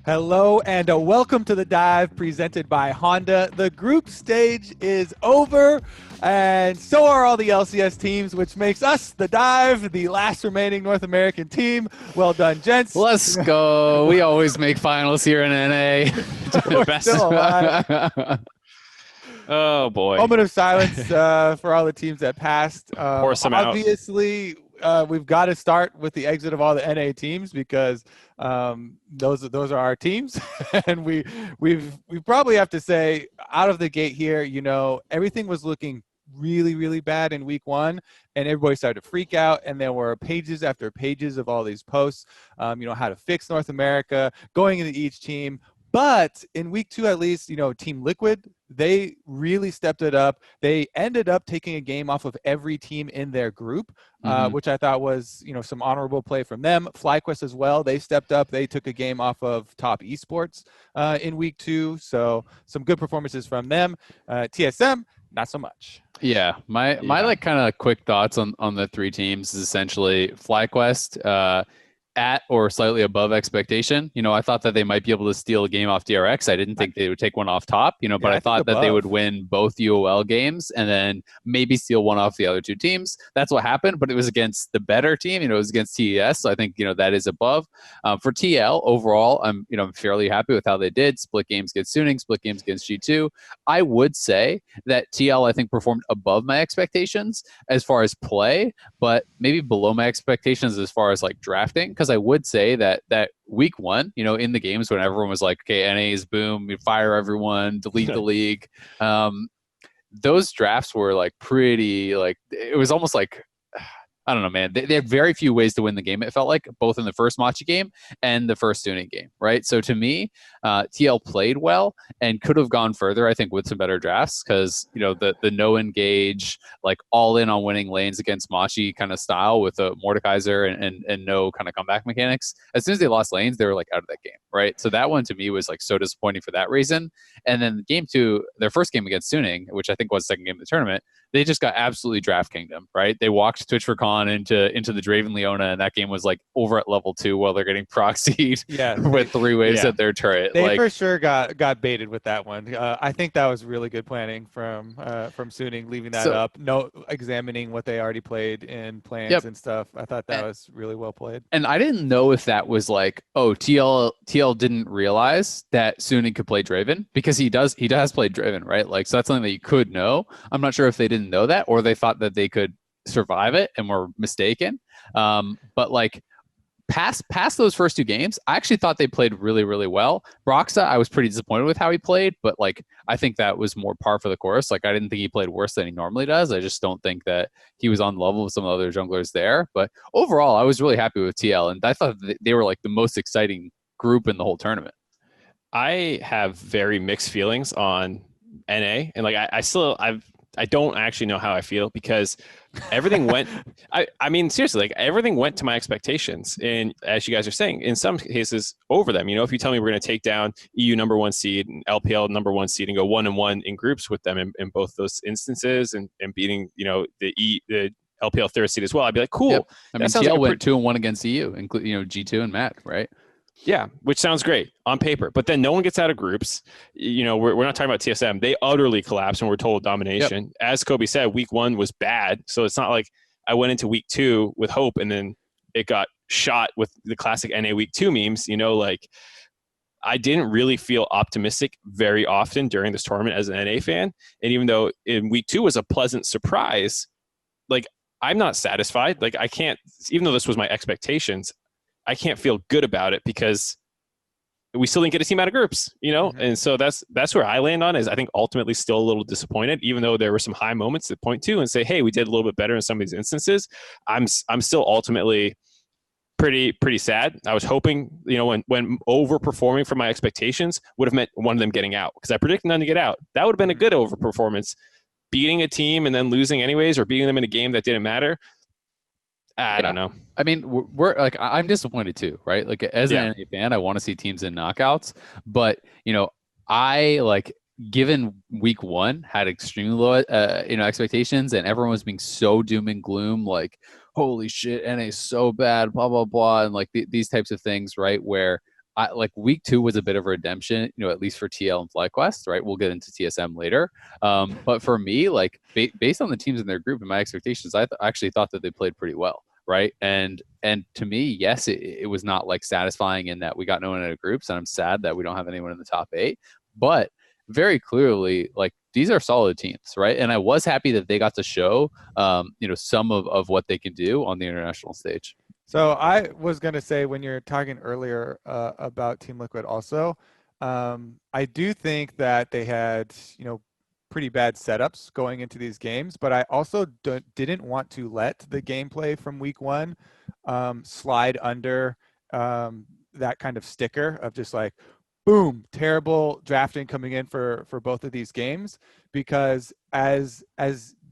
Hello and welcome to the dive presented by Honda. The group stage is over, and so are all the LCS teams, which makes us the dive, the last remaining North American team. Well done, gents. Let's go. We always make finals here in NA. We're still alive. Oh boy. Moment of silence for all the teams that passed. Pour some out. Obviously, we've got to start with the exit of all the NA teams because those are our teams, and we probably have to say out of the gate here, everything was looking really bad in week one, and everybody started to freak out, and there were pages after pages of all these posts, how to fix North America, going into each team. But in week two, at least, Team Liquid, they really stepped it up. They ended up taking a game off of every team in their group, which I thought was, some honorable play from them. FlyQuest as well, they stepped up. They took a game off of top Esports in week two. So some good performances from them. TSM, not so much. Yeah, my like kind of quick thoughts on the three teams is essentially FlyQuest, at or slightly above expectation. I thought that they might be able to steal a game off DRX. I didn't think they would take one off top, but I thought that they would win both UOL games and then maybe steal one off the other two teams. That's what happened, but it was against the better team. It was against TES, so I think, that is above. For TL, overall, I'm fairly happy with how they did. Split games against Suning, split games against G2. I would say that TL, I think, performed above my expectations as far as play, but maybe below my expectations as far as like drafting. Because I would say that week one, in the games when everyone was like, okay, NA's boom, we fire everyone, delete the league. Those drafts were like pretty, like, it was almost like, I don't know, man. They had very few ways to win the game, it felt like, both in the first Machi game and the first Suning game, right? So to me, TL played well and could have gone further, I think, with some better drafts because, the no engage, like all in on winning lanes against Machi kind of style with a Mordekaiser and no kind of comeback mechanics. As soon as they lost lanes, they were like out of that game, right? So that one to me was like so disappointing for that reason. And then game two, their first game against Suning, which I think was the second game of the tournament, they just got absolutely draft kingdom, right? They walked Twitch for Con into the Draven Leona, and that game was like over at level 2 while they're getting proxied with 3 waves at their turret. They for sure got baited with that one. I think that was really good planning from Suning, leaving that up, examining what they already played in plans and stuff. I thought that was really well played. And I didn't know if that was like, oh, TL didn't realize that Suning could play Draven, because he does play Draven, right? Like, so that's something that you could know. I'm not sure if they didn't know that or they thought that they could survive it and were mistaken. But like past those first 2 games, I actually thought they played really well. MarkZ, I was pretty disappointed with how he played, but like I think that was more par for the course. Like I didn't think he played worse than he normally does. I just don't think that he was on the level with some of the other junglers there. But overall, I was really happy with TL, and I thought they were like the most exciting group in the whole tournament. I have very mixed feelings on NA, and like I don't actually know how I feel because everything went. I mean, seriously, like everything went to my expectations, and as you guys are saying, in some cases over them. If you tell me we're going to take down EU #1 seed and LPL #1 seed and go 1-1 in groups with them in both those instances, and beating the LPL third seed as well, I'd be like, cool. Yep. I mean, TL went 2-1 against EU, including G2 and Matt, right? Yeah, which sounds great on paper, but then no one gets out of groups. We're not talking about TSM. They utterly collapsed and were total domination. Yep. As Kobe said, week 1 was bad, so it's not like I went into week 2 with hope and then it got shot with the classic NA week 2 memes. Like I didn't really feel optimistic very often during this tournament as an NA fan, and even though in week 2 was a pleasant surprise, like I'm not satisfied. Like I can't, even though this was my expectations, I can't feel good about it because we still didn't get a team out of groups, And so that's where I land on, is I think ultimately still a little disappointed, even though there were some high moments to point to and say, hey, we did a little bit better in some of these instances. I'm still ultimately pretty sad. I was hoping, when overperforming from my expectations would have meant one of them getting out, because I predicted none to get out. That would have been a good overperformance. Beating a team and then losing anyways, or beating them in a game that didn't matter, I don't know. I mean, we're like, I'm disappointed too, right? Like as an NA fan, I want to see teams in knockouts, but I like, given week 1 had extremely low expectations, and everyone was being so doom and gloom, like holy shit, NA is so bad, blah blah blah, and like these types of things, right? Where like week 2 was a bit of a redemption, at least for TL and FlyQuest, right? We'll get into TSM later. But for me, like based on the teams in their group and my expectations, I actually thought that they played pretty well, right? And to me, yes, it was not like satisfying in that we got no one in the groups, and I'm sad that we don't have anyone in the top 8. But very clearly, like these are solid teams, right? And I was happy that they got to show, some of what they can do on the international stage. So I was going to say, when you're talking earlier about Team Liquid also, I do think that they had, pretty bad setups going into these games, but I also didn't want to let the gameplay from week 1 slide under that kind of sticker of just like, boom, terrible drafting coming in for both of these games, because as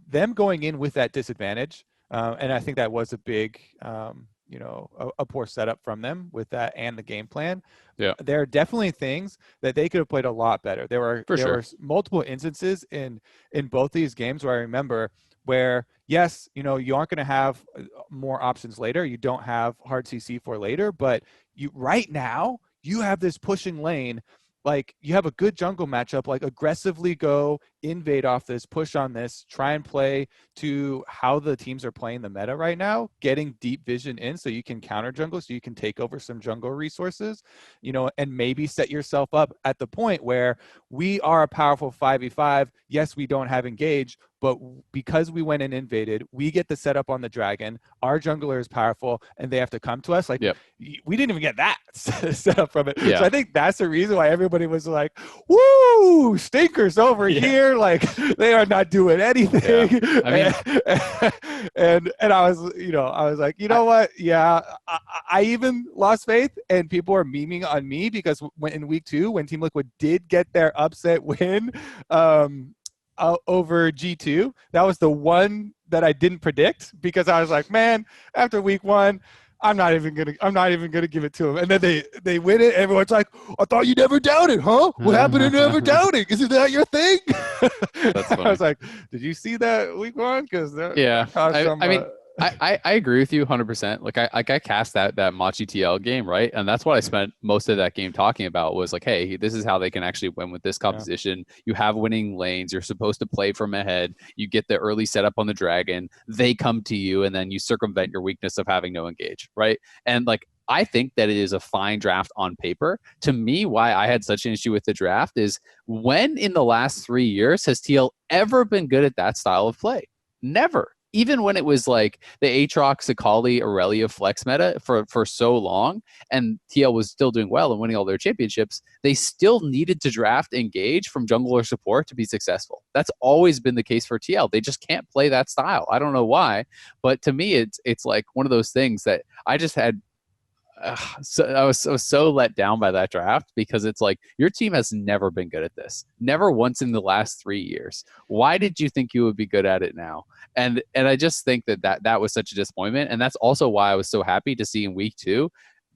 them going in with that disadvantage, and I think that was a big a poor setup from them with that and the game plan. Yeah, there are definitely things that they could have played a lot better. There were multiple instances in both these games where I remember where, yes, you aren't going to have more options later. You don't have hard CC for later, but right now you have this pushing lane. Like, you have a good jungle matchup, like aggressively go invade off this, push on this, try and play to how the teams are playing the meta right now, getting deep vision in so you can counter jungle, so you can take over some jungle resources, and maybe set yourself up at the point where we are a powerful 5v5. Yes, we don't have engage, but because we went and invaded, we get the setup on the dragon. Our jungler is powerful, and they have to come to us. Like, we didn't even get that set up from it. Yeah. So I think that's the reason why everybody was like, "Woo, stinkers over here!" Like, they are not doing anything. Yeah. I mean, and I was like, what? Yeah, I even lost faith, and people are memeing on me because in week 2, when Team Liquid did get their upset win, over G2, that was the one that I didn't predict, because I was like, man, after week 1, I'm not even gonna give it to them. And then they win it. Everyone's like, I thought you never doubted, huh? What happened to never doubting? Isn't that your thing? That's funny. I was like, did you see that week 1? Because I agree with you 100%. Like I cast that Machi TL game, right? And that's what I spent most of that game talking about, was like, hey, this is how they can actually win with this composition. Yeah. You have winning lanes. You're supposed to play from ahead. You get the early setup on the dragon. They come to you, and then you circumvent your weakness of having no engage, right? And like, I think that it is a fine draft on paper. To me, why I had such an issue with the draft is, when in the last 3 years has TL ever been good at that style of play? Never. Even when it was like the Aatrox, Akali, Aurelia flex meta for so long, and TL was still doing well and winning all their championships, they still needed to draft engage from jungle or support to be successful. That's always been the case for TL. They just can't play that style. I don't know why, but to me, it's like one of those things that I just had. So I was so let down by that draft, because it's like, your team has never been good at this. Never once in the last 3 years. Why did you think you would be good at it now? And I just think that was such a disappointment. And that's also why I was so happy to see in week 2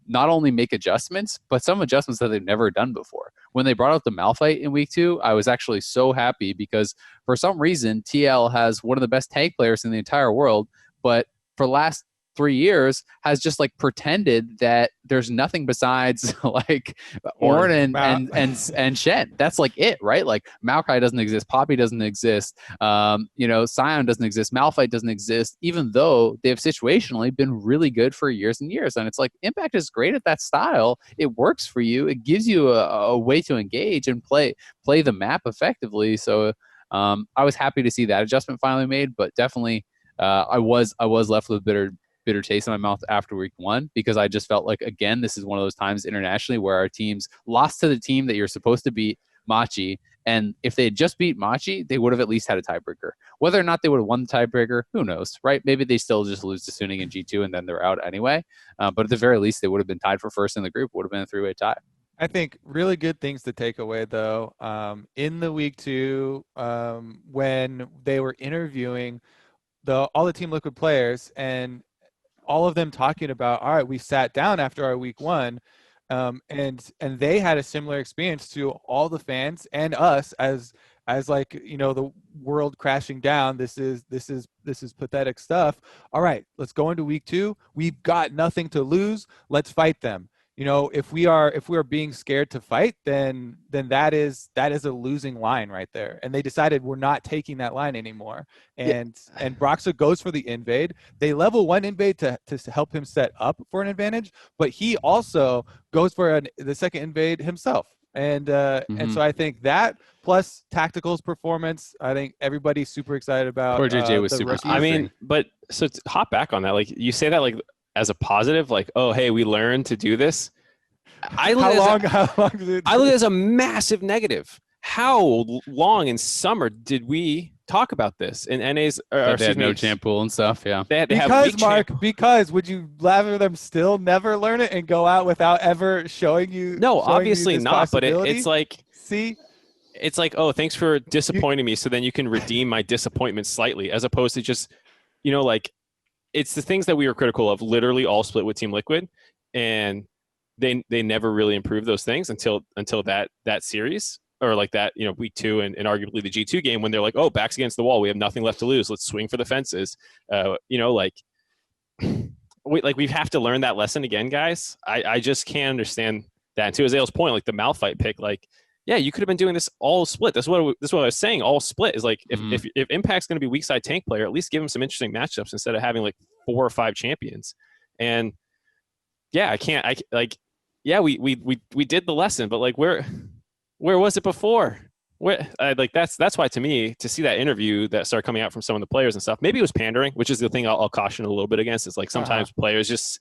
not only make adjustments, but some adjustments that they've never done before. When they brought out the Malphite in week 2, I was actually so happy, because for some reason TL has one of the best tank players in the entire world, but for the last 3 years has just like pretended that there's nothing besides like Ornn and Shen. That's like it, right? Like, Maokai doesn't exist, Poppy doesn't exist, Sion doesn't exist, Malphite doesn't exist, even though they've situationally been really good for years and years. And it's like, Impact is great at that style. It works for you. It gives you a way to engage and play the map effectively. So I was happy to see that adjustment finally made, but definitely I was left with bitter taste in my mouth after week 1, because I just felt like, again, this is one of those times internationally where our teams lost to the team that you're supposed to beat, Machi. And if they had just beat Machi, they would have at least had a tiebreaker. Whether or not they would have won the tiebreaker, who knows, right? Maybe they still just lose to Suning in G2 and then they're out anyway. But at the very least, they would have been tied for first in the group. Would have been a 3-way tie. I think really good things to take away, though, in the week 2, when they were interviewing all the Team Liquid players, and all of them talking about, all right, we sat down after our week 1, and they had a similar experience to all the fans and us as like, the world crashing down. This is pathetic stuff. All right, let's go into week 2. We've got nothing to lose. Let's fight them. if we are being scared to fight, then that is a losing line right there. And they decided we're not taking that line anymore. And Broxa goes for the invade. They level 1 invade to help him set up for an advantage, but he also goes for the second invade himself. And so I think that plus Tactical's performance, I think everybody's super excited about. Poor JJ was super I mean, but so to hop back on that, like you say that like as a positive, like, oh, hey, we learned to do this. I look at it as a massive negative. How long in summer did we talk about this in NA's? They had no champ pool and stuff. Yeah, because would you rather them still never learn it and go out without ever showing you? No, obviously not. But it's like, see, it's like, oh, thanks for disappointing me. So then you can redeem my disappointment slightly, as opposed to just, like. It's the things that we were critical of, literally all split with Team Liquid, and they never really improved those things until that series, or like that, week 2 and arguably the G2 game, when they're like, oh, backs against the wall, we have nothing left to lose, let's swing for the fences. We have to learn that lesson again, guys. I just can't understand that. And to Azael's point, like the Malphite pick, like, yeah, you could have been doing this all split. That's what I was saying. All split is like, if Impact's going to be weak side tank player, at least give him some interesting matchups instead of having like 4 or 5 champions. And yeah, we did the lesson, but like where was it before? That's why, to me, to see that interview that started coming out from some of the players and stuff, maybe it was pandering, which is the thing I'll caution a little bit against. It's like sometimes players just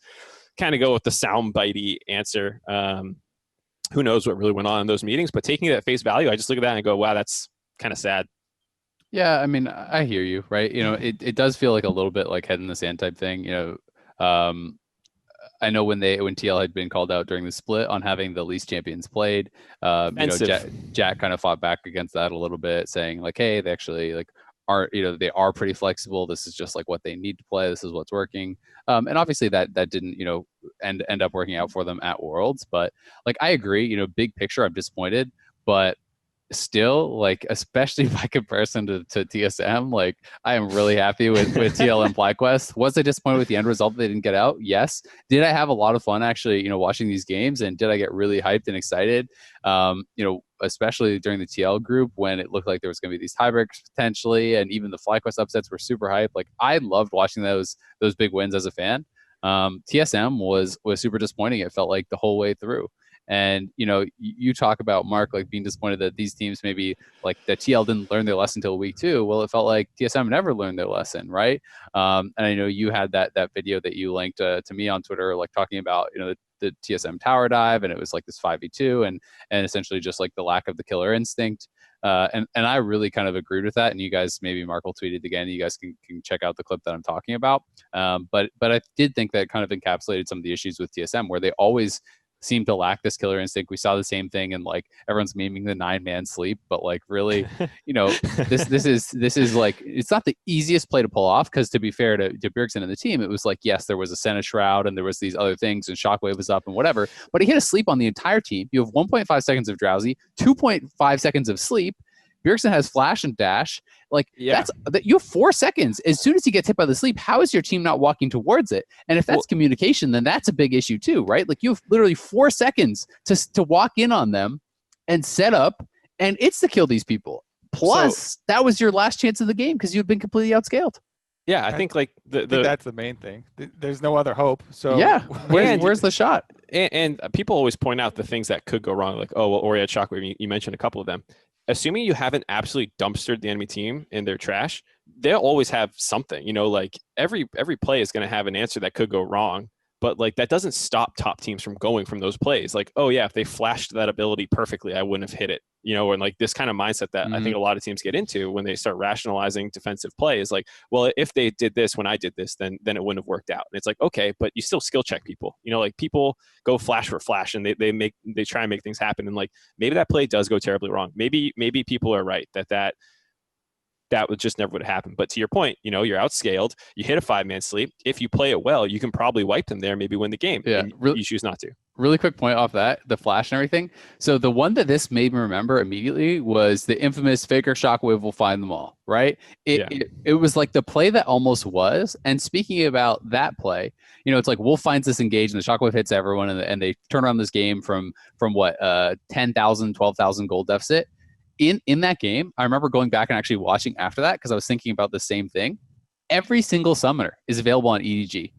kind of go with the soundbitey answer. Who knows what really went on in those meetings, but taking it at face value, I just look at that and go, wow, that's kind of sad. Yeah, I mean, I hear you, right? It does feel like a little bit like head in the sand type thing. I know when TL had been called out during the split on having the least champions played, Jack kind of fought back against that a little bit, saying like, hey, they actually like are, they are pretty flexible. This is just like what they need to play. This is what's working. And obviously that didn't, end up working out for them at Worlds. But like, I agree, big picture, I'm disappointed, but still, like, especially by comparison to TSM, like, I am really happy with TL and FlyQuest. Was I disappointed with the end result that they didn't get out? Yes. Did I have a lot of fun actually, watching these games, and did I get really hyped and excited? Especially during the TL group when it looked like there was going to be these tiebreakers potentially, and even the FlyQuest upsets were super hyped. Like, I loved watching those big wins as a fan. TSM was super disappointing. It felt like the whole way through. And, you talk about, Mark, like being disappointed that these teams maybe like that TL didn't learn their lesson until week 2. Well, it felt like TSM never learned their lesson, right? And I know you had that video that you linked to me on Twitter, like talking about, the TSM tower dive, and it was like this 5v2 and essentially just like the lack of the killer instinct. And I really kind of agreed with that. And you guys, maybe Mark will tweet it again. You guys can check out the clip that I'm talking about. But I did think that kind of encapsulated some of the issues with TSM, where they always seem to lack this killer instinct. We saw the same thing, and like everyone's memeing the 9-man sleep, but like really, this is like, it's not the easiest play to pull off, because to be fair to Bjergsen and the team, it was like, yes, there was a Senna shroud and there was these other things and Shockwave was up and whatever, but he hit a sleep on the entire team. You have 1.5 seconds of drowsy, 2.5 seconds of sleep. Bjergsen has flash and dash. Like, yeah, you have 4 seconds. As soon as he gets hit by the sleep, how is your team not walking towards it? And if that's communication, then that's a big issue too, right? Like, you have literally 4 seconds to walk in on them and set up, and it's to kill these people. Plus, that was your last chance of the game because you've been completely outscaled. Yeah, I think like I think that's the main thing. There's no other hope. So yeah, where's the shot? And people always point out the things that could go wrong, like, oh, well, Ori had Shockwave. You mentioned a couple of them. Assuming you haven't absolutely dumpstered the enemy team in their trash, they'll always have something, like every play is going to have an answer that could go wrong, but like that doesn't stop top teams from going from those plays. Like, oh yeah, if they flashed that ability perfectly, I wouldn't have hit it, and like this kind of mindset that I think a lot of teams get into when they start rationalizing defensive play is like, well, if they did this when I did this, then it wouldn't have worked out. And it's like, okay, but you still skill check people, like people go flash for flash and they try and make things happen. And like, maybe that play does go terribly wrong. Maybe people are right that would just never would have happened. But to your point, you're outscaled, you hit a 5-man sleep. If you play it well, you can probably wipe them there, maybe win the game. Yeah. And you choose not to. really quick point off that, the flash and everything. So the one that this made me remember immediately was the infamous Faker Shockwave will find them all, right? It was like the play that almost was. And speaking about that play, it's like Wolf finds this engaged and the Shockwave hits everyone and they turn around this game from what, 10,000, 12,000 gold deficit. In that game, I remember going back and actually watching after that because I was thinking about the same thing. Every single summoner is available on EDG.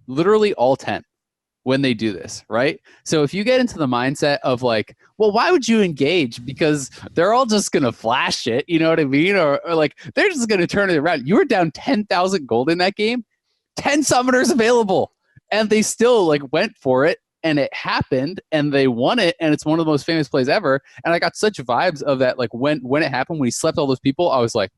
Literally all 10 when they do this, right? So if you get into the mindset of like, well, why would you engage? Because they're all just going to flash it, you know what I mean? Or like, they're just going to turn it around. You were down 10,000 gold in that game, 10 summoners available, and they still like went for it, and it happened, and they won it, and it's one of the most famous plays ever. And I got such vibes of that, like when it happened, when he slept all those people, I was like,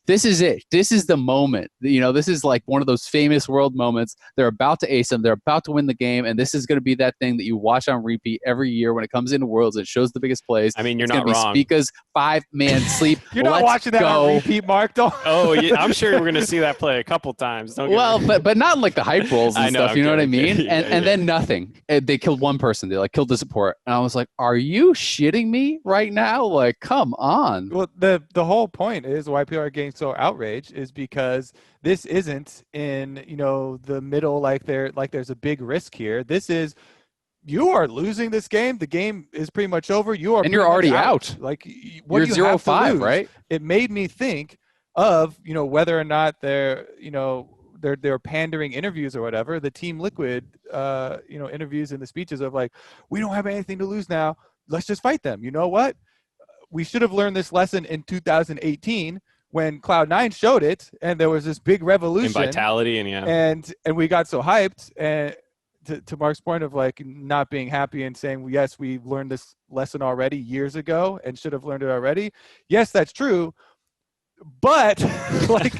this is it. This is the moment. This is like one of those famous world moments. They're about to ace them. They're about to win the game. And this is going to be that thing that you watch on repeat every year when it comes into Worlds. It shows the biggest plays. I mean, you're it's not wrong. Spica's 5-man sleep. You're not watching that on repeat, Mark. Oh, yeah, I'm sure we're going to see that play a couple times. But not like the hype rolls and stuff. You know what I mean? Yeah, and then nothing. They killed one person. They like killed the support. And I was like, are you shitting me right now? Like, come on. Well, the whole point is why people are getting so outraged is because this isn't in the middle like there's a big risk here. This is, you are losing this game. The game is pretty much over. You're already out. Like, what you're do you have 0-5, to lose? right? It made me think of whether or not they're pandering interviews or whatever. The Team Liquid interviews and the speeches of like, we don't have anything to lose now. Let's just fight them. You know what? We should have learned this lesson in 2018 when Cloud9 showed it, and there was this big revolution in vitality, and we got so hyped. And to Mark's point of like not being happy and saying, well, yes, we learned this lesson already years ago and should have learned it already. Yes, that's true, but like,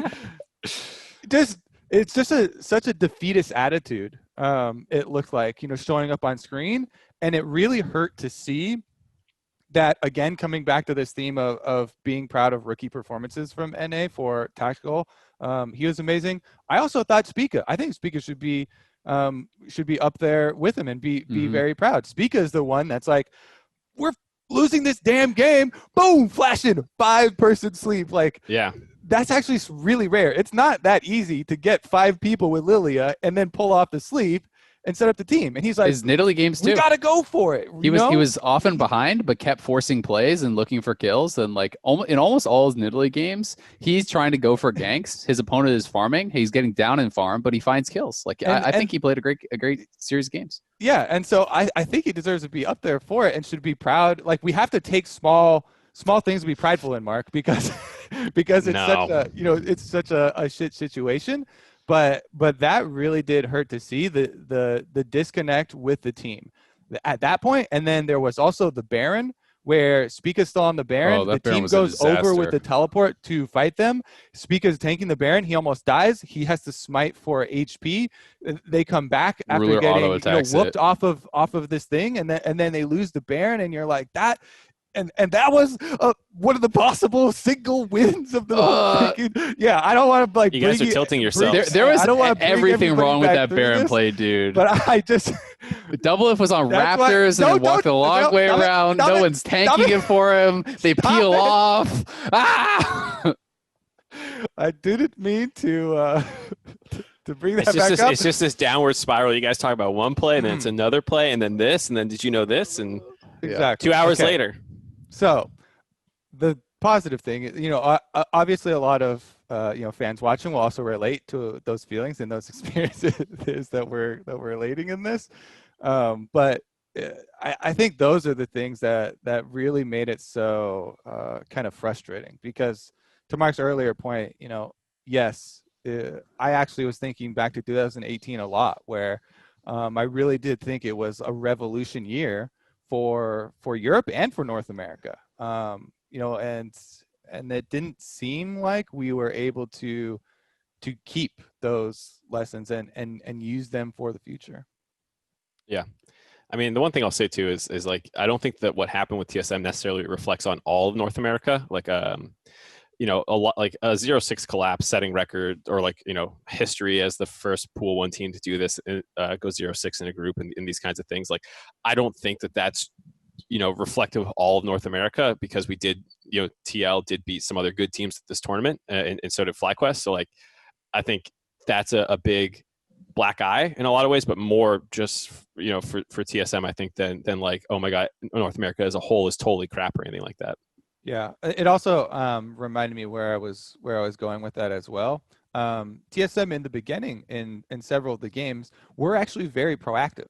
it's just such a defeatist attitude. It looked like showing up on screen, and it really hurt to see that, again, coming back to this theme of being proud of rookie performances from NA for Tactical. He was amazing. I also thought I think Spica should be up there with him and be very proud. Spica is the one that's like, we're losing this damn game. Boom, flashing 5-person sleep. Like, yeah, that's actually really rare. It's not that easy to get 5 people with Lilia and then pull off the sleep and set up the team. And he's like, his Nidalee games too. We got to go for it. He was often behind, but kept forcing plays and looking for kills. And like in almost all his Nidalee games, he's trying to go for ganks. His opponent is farming. He's getting down in farm, but he finds kills. Like, I think he played a great series of games. Yeah, and so I think he deserves to be up there for it and should be proud. Like, we have to take small things to be prideful in, Mark, because it's such a shit situation. But that really did hurt to see the disconnect with the team at that point. And then there was also the Baron, where Spica's still on the Baron. The team goes over with the teleport to fight them. Spica's tanking the Baron. He almost dies. He has to smite for HP. They come back after getting whooped off of this thing, and then they lose the Baron. And you're like, that. And that was one of the possible single wins of the whole freaking. Yeah, I don't want to like. You guys are tilting yourselves. There was everything wrong with that Baron play, dude. But I just. Doublelift was on Raptors and walked the long way around. No one's tanking it for him. They peel off. Ah! I didn't mean to bring that back up. It's just this downward spiral. You guys talk about one play, and then it's another play, and then this, and then did you know this? And exactly 2 hours later. So the positive thing, obviously a lot of fans watching will also relate to those feelings and those experiences that we're relating in this. But I think those are the things that really made it so kind of frustrating, because to Mark's earlier point, yes, I actually was thinking back to 2018 a lot, where I really did think it was a revolution year for Europe and for North America. And it didn't seem like we were able to keep those lessons and use them for the future. Yeah. I mean, the one thing I'll say too is like, I don't think that what happened with TSM necessarily reflects on all of North America. Like, a lot like a 0-6 collapse setting record, or like, history as the first pool one team to do this, go 0-6 in a group, and in these kinds of things. Like, I don't think that that's, reflective of all of North America, because we did, TL did beat some other good teams at this tournament, and so did FlyQuest. So like, I think that's a big black eye in a lot of ways, but more just, for TSM, I think, than like, oh my God, North America as a whole is totally crap or anything like that. Yeah, it also reminded me where I was going with that as well. TSM in the beginning in several of the games were actually very proactive.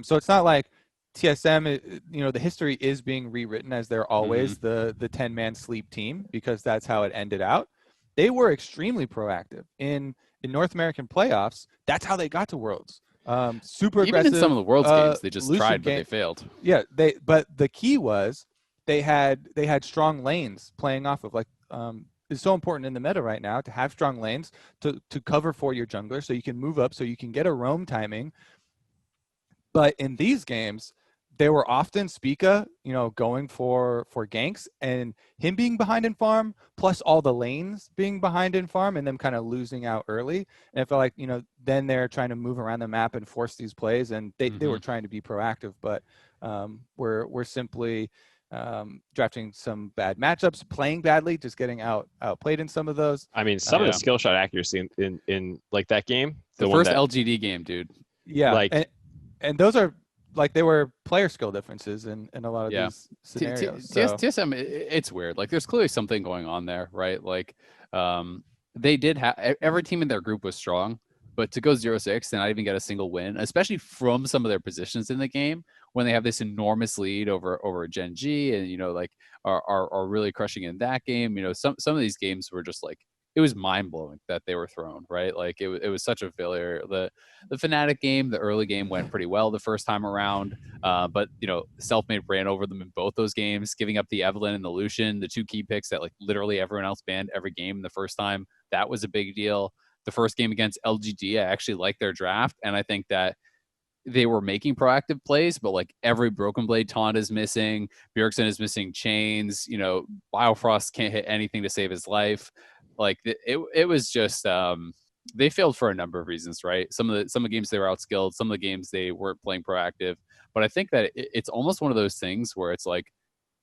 So it's not like TSM, the history is being rewritten as they're always the 10-man sleep team, because that's how it ended out. They were extremely proactive in North American playoffs. That's how they got to Worlds. Super even aggressive. in some of the Worlds games, they just tried, but they failed. Yeah, but the key was they had strong lanes playing off of, like, it's so important in the meta right now to have strong lanes to cover for your jungler, so you can move up, so you can get a roam timing. But in these games, they were often Spica, going for ganks, and him being behind in farm, plus all the lanes being behind in farm, and them kind of losing out early. And I felt like, then they're trying to move around the map and force these plays, and they were trying to be proactive, but we're simply drafting some bad matchups, playing badly, just getting outplayed in some of those. I mean, some of the skill shot accuracy in like that game, the first LGD game, dude. Yeah, like, and those are, like, they were player skill differences in a lot of these scenarios. TSM, it's weird. Like, there's clearly something going on there, right? Like, they did have, every team in their group was strong, but to go 0-6 and not even get a single win, especially from some of their positions in the game, when they have this enormous lead over Gen.G and, like, are really crushing in that game. Some of these games were just like, it was mind-blowing that they were thrown, right? Like, it was such a failure. The Fnatic game, the early game went pretty well the first time around, but Selfmade ran over them in both those games, giving up the Evelynn and the Lucian, the two key picks that, like, literally everyone else banned every game the first time. That was a big deal. The first game against LGD, I actually liked their draft, and I think that they were making proactive plays, but like every Broken Blade taunt is missing. Bjergsen is missing chains. Biofrost can't hit anything to save his life. Like, it was just they failed for a number of reasons, right? Some of the games they were outskilled. Some of the games they weren't playing proactive. But I think that it's almost one of those things where it's like,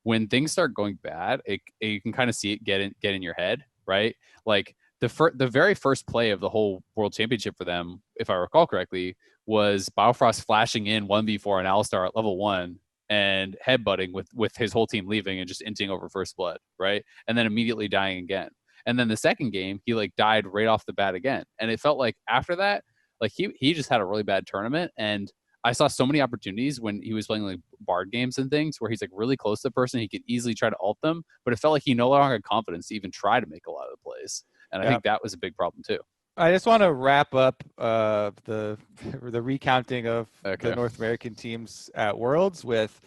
when things start going bad, you can kind of see it get in your head, right? Like, the very first play of the whole World Championship for them, if I recall correctly, was Biofrost flashing in 1v4 and Alistar at level 1 and headbutting with his whole team leaving and just inting over first blood, right? And then immediately dying again. And then the second game, he like died right off the bat again. And it felt like after that, like he just had a really bad tournament. And I saw so many opportunities when he was playing like Bard games and things where he's like really close to the person. He could easily try to ult them, but it felt like he no longer had confidence to even try to make a lot of the plays. And I think that was a big problem too. I just want to wrap up the recounting of the North American teams at Worlds with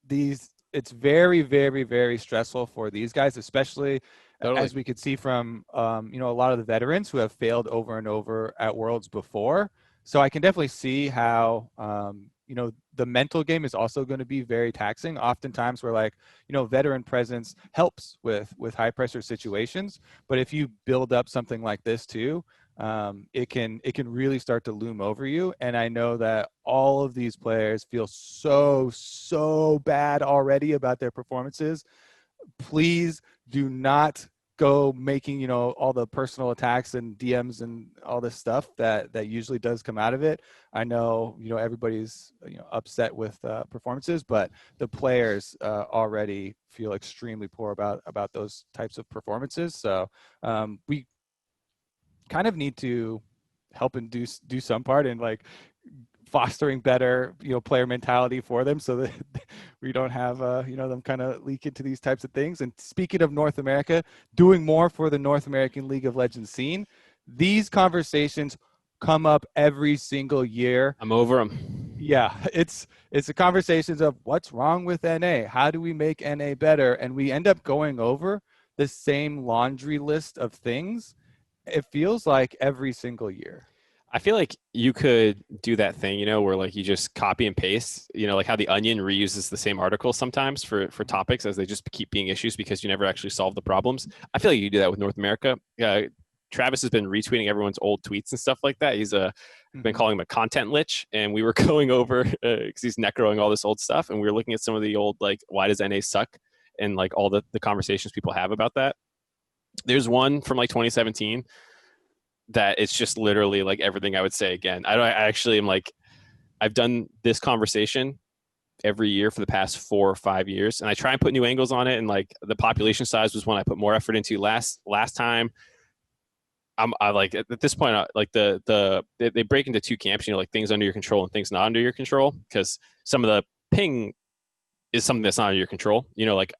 these. It's very, very, very stressful for these guys, especially as we could see from a lot of the veterans who have failed over and over at Worlds before. So I can definitely see how the mental game is also going to be very taxing. Oftentimes we're like, veteran presence helps with high pressure situations, but if you build up something like this too, it can really start to loom over you. And I know that all of these players feel so bad already about their performances. Please do not go making all the personal attacks and DMs and all this stuff that usually does come out of it. I know everybody's upset with performances, but the players already feel extremely poor about those types of performances. So we kind of need to help and do some part in like fostering better player mentality for them, so that we don't have them kind of leak into these types of things. And speaking of North America, doing more for the North American League of Legends scene, these conversations come up every single year. I'm over them. Yeah, it's the conversations of what's wrong with NA, how do we make NA better, and we end up going over the same laundry list of things. It feels like every single year. I feel like you could do that thing, you know, where like you just copy and paste, you know, like how the Onion reuses the same article sometimes for topics as they just keep being issues because you never actually solve the problems. I feel like you do that with North America. Travis has been retweeting everyone's old tweets and stuff like that. He's been calling him a content lich, and we were going over because he's necroing all this old stuff, and we were looking at some of the old like why does NA suck and like all the conversations people have about that. There's one from like 2017 that it's just literally like everything I would say again. I actually am like, I've done this conversation every year for the past 4 or 5 years, and I try and put new angles on it. And like the population size was one I put more effort into last time. I like at this point, like they break into two camps, you know, like things under your control and things not under your control, because some of the ping is something that's not under your control. You know, like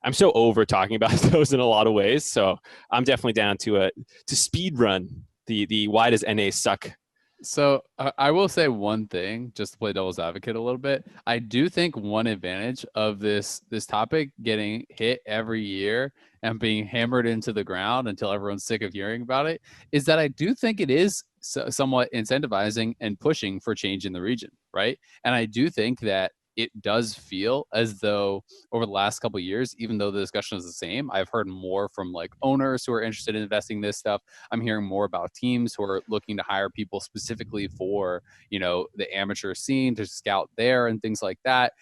I'm so over talking about those in a lot of ways. So I'm definitely down to speed run the why does NA suck. So I will say one thing, just to play devil's advocate a little bit. I do think one advantage of this topic getting hit every year and being hammered into the ground until everyone's sick of hearing about it is that I do think it is somewhat incentivizing and pushing for change in the region, right? And I do think that it does feel as though over the last couple of years, even though the discussion is the same, I've heard more from like owners who are interested in investing in this stuff. I'm hearing more about teams who are looking to hire people specifically for, you know, the amateur scene to scout there and things like that.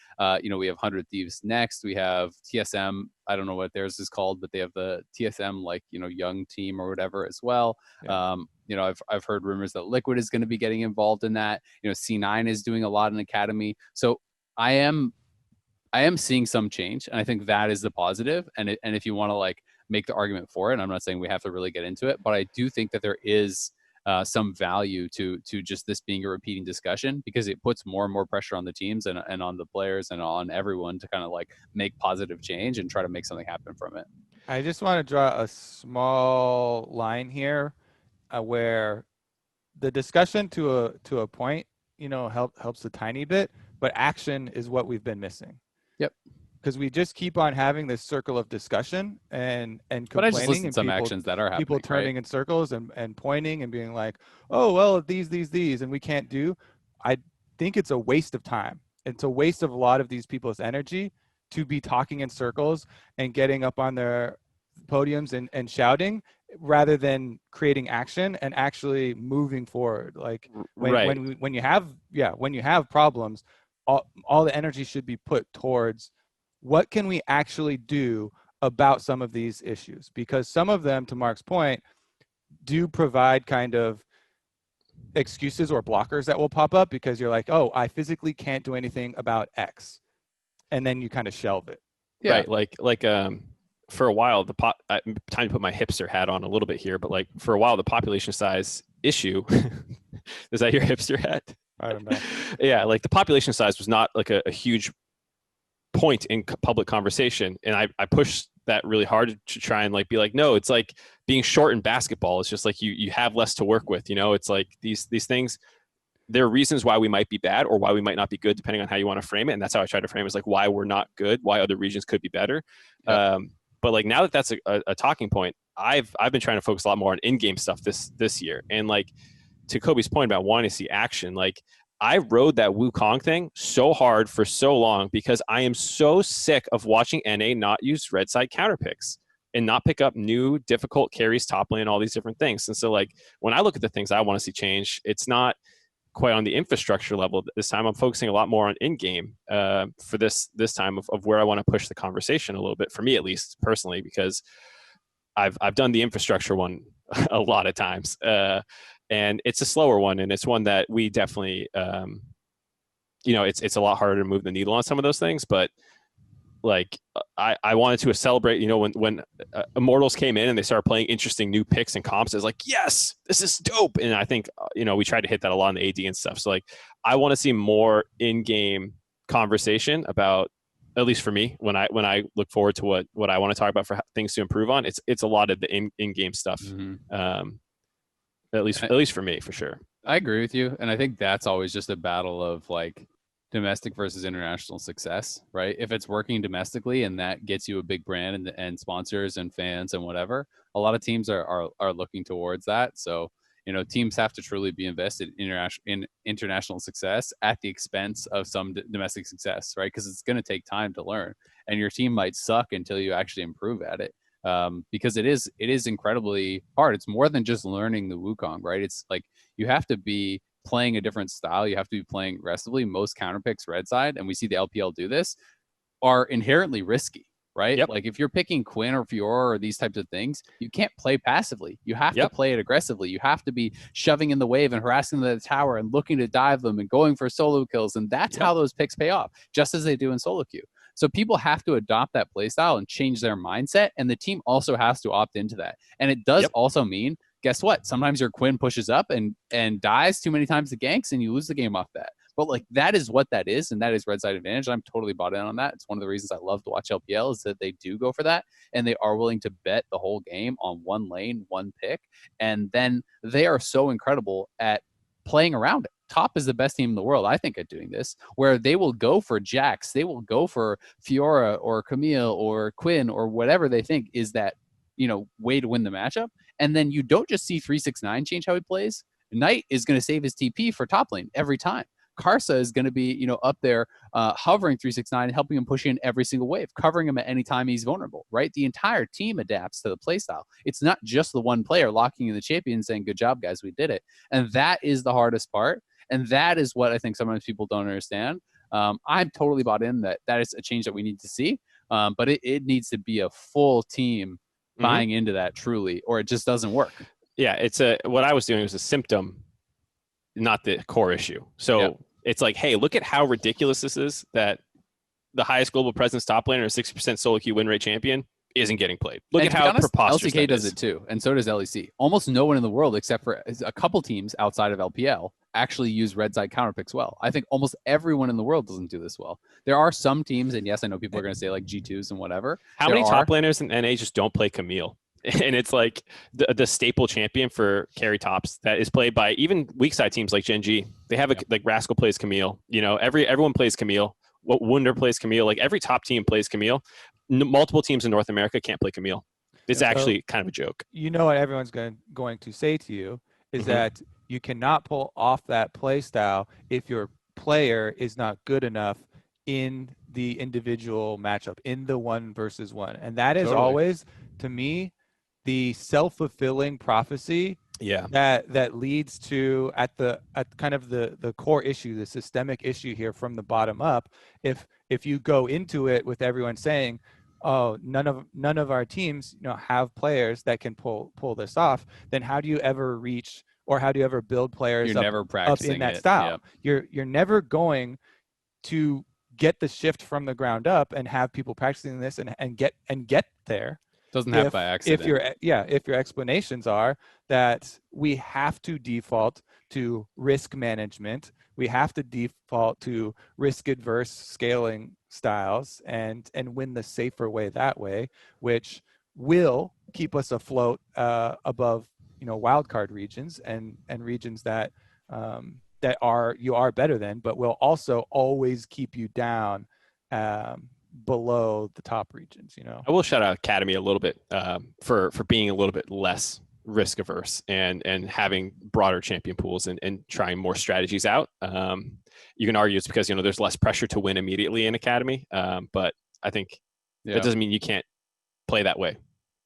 You know, we have 100 Thieves next. We have TSM. I don't know what theirs is called, but they have the TSM, like, you know, young team or whatever as well. Yeah. You know, I've heard rumors that Liquid is going to be getting involved in that. You know, C9 is doing a lot in Academy. So I am seeing some change, and I think that is the positive. And if you want to like make the argument for it, and I'm not saying we have to really get into it, but I do think that there is some value to just this being a repeating discussion, because it puts more and more pressure on the teams and on the players and on everyone to kind of like make positive change and try to make something happen from it. I just want to draw a small line here where the discussion to a point, you know, helps a tiny bit, but action is what we've been missing. Yep. Because we just keep on having this circle of discussion and complaining, but I just listen to and some actions that are happening, people turning right? in circles and pointing and being like, oh, well, these, and we can't do. I think it's a waste of time. It's a waste of a lot of these people's energy to be talking in circles and getting up on their podiums and shouting, rather than creating action and actually moving forward. Like when you have problems, all the energy should be put towards what can we actually do about some of these issues, because some of them, to Mark's point, do provide kind of excuses or blockers that will pop up because you're like, oh, I physically can't do anything about X, and then you kind of shelve it. Yeah. Right. Like for a while, time to put my hipster hat on a little bit here, but like for a while, the population size issue, is that your hipster hat? I don't know. Yeah. Like the population size was not like a huge point in public conversation. And I pushed that really hard to try and like be like, no, it's like being short in basketball. It's just like you have less to work with, you know. It's like these things, there are reasons why we might be bad or why we might not be good, depending on how you want to frame it. And that's how I try to frame it, is like why we're not good, why other regions could be better. Yep. But like now that that's a talking point, I've been trying to focus a lot more on in-game stuff this year. And like to Kobe's point about wanting to see action, like I rode that Wukong thing so hard for so long because I am so sick of watching NA not use red side counter picks and not pick up new difficult carries top lane, all these different things. And so like when I look at the things I want to see change, it's not quite on the infrastructure level this time. I'm focusing a lot more on in-game for this time of where I want to push the conversation a little bit, for me at least personally, because I've done the infrastructure one a lot of times, and it's a slower one, and it's one that we definitely you know, it's a lot harder to move the needle on some of those things. But like I wanted to celebrate, you know, when Immortals came in and they started playing interesting new picks and comps, it's like, yes, this is dope. And I think, you know, we tried to hit that a lot in the AD and stuff. So like, I want to see more in-game conversation about, at least for me, when I look forward to what I want to talk about for things to improve on, it's a lot of the in-game stuff. Mm-hmm. At least for me, for sure. I agree with you. And I think that's always just a battle of like domestic versus international success, right? If it's working domestically and that gets you a big brand and sponsors and fans and whatever, a lot of teams are looking towards that. So teams have to truly be invested in international success at the expense of some domestic success, right? Because it's going to take time to learn, and your team might suck until you actually improve at it. Because it is incredibly hard. It's more than just learning the Wukong, right? It's like you have to be playing a different style. You have to be playing aggressively. Most counter picks red side, and we see the LPL do this, are inherently risky, right? Yep. Like if you're picking Quinn or Fiora or these types of things, you can't play passively. You have to play it aggressively. You have to be shoving in the wave and harassing the tower and looking to dive them and going for solo kills. And that's how those picks pay off, just as they do in solo queue. So people have to adopt that play style and change their mindset. And the team also has to opt into that. And it does also mean, guess what? Sometimes your Quinn pushes up and dies too many times to ganks and you lose the game off that. But like that is what that is, and that is red side advantage. I'm totally bought in on that. It's one of the reasons I love to watch LPL is that they do go for that, and they are willing to bet the whole game on one lane, one pick, and then they are so incredible at playing around it. Top is the best team in the world, I think, at doing this, where they will go for Jax, they will go for Fiora or Camille or Quinn or whatever they think is that way to win the matchup, and then you don't just see 369 change how he plays. Knight is going to save his TP for top lane every time. Karsa is going to be, up there hovering 369 and helping him push in every single wave, covering him at any time he's vulnerable, right? The entire team adapts to the playstyle. It's not just the one player locking in the champion and saying, good job, guys, we did it. And that is the hardest part. And that is what I think sometimes people don't understand. I'm totally bought in that is a change that we need to see. But it needs to be a full team buying into that truly, or it just doesn't work. Yeah, what I was doing was a symptom, not the core issue. So it's like, hey, look at how ridiculous this is that the highest global presence top laner, a 60% solo queue win rate champion, isn't getting played. Look at how preposterous LCK does it too, and so does LEC. Almost no one in the world, except for a couple teams outside of LPL, actually use red side counter picks well. I think almost everyone in the world doesn't do this well. There are some teams, and yes, I know people are going to say like G2s and whatever. How many top laners in NA just don't play Camille? And it's like the staple champion for carry tops that is played by even weak side teams like Gen.G. They have like Rascal plays Camille. Everyone plays Camille. Wunder plays Camille. Like every top team plays Camille. Multiple teams in North America can't play Camille. It's actually kind of a joke. You know what everyone's going to say to you is that you cannot pull off that play style if your player is not good enough in the individual matchup, in the 1v1. And that is always, to me, the self-fulfilling prophecy that leads to at kind of the core issue, the systemic issue here from the bottom up. If you go into it with everyone saying, oh, none of our teams have players that can pull this off, then how do you ever reach, or how do you ever build players up in that style? You're never going to get the shift from the ground up and have people practicing this and get there. Doesn't happen by accident. If your explanations are that we have to default to risk management, we have to default to risk adverse scaling styles and win the safer way that way, which will keep us afloat above wildcard regions and regions that you are better than, but will also always keep you down below the top regions. I will shout out Academy a little bit for being a little bit less risk averse and having broader champion pools and trying more strategies out. You can argue it's because there's less pressure to win immediately in Academy, but I think that doesn't mean you can't play that way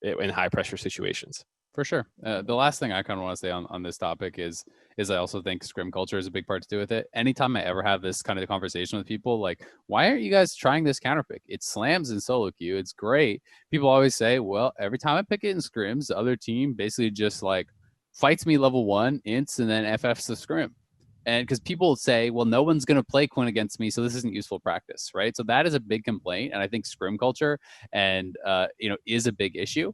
in high pressure situations. For sure. The last thing I kind of want to say on this topic is I also think scrim culture is a big part to do with it. Anytime I ever have this kind of conversation with people, like, why aren't you guys trying this counter pick? It slams in solo queue. It's great. People always say, well, every time I pick it in scrims, the other team basically just like fights me level 1 ints and then FFs the scrim. And because people say, well, no one's going to play Quinn against me, so this isn't useful practice, right? So that is a big complaint, and I think scrim culture is a big issue.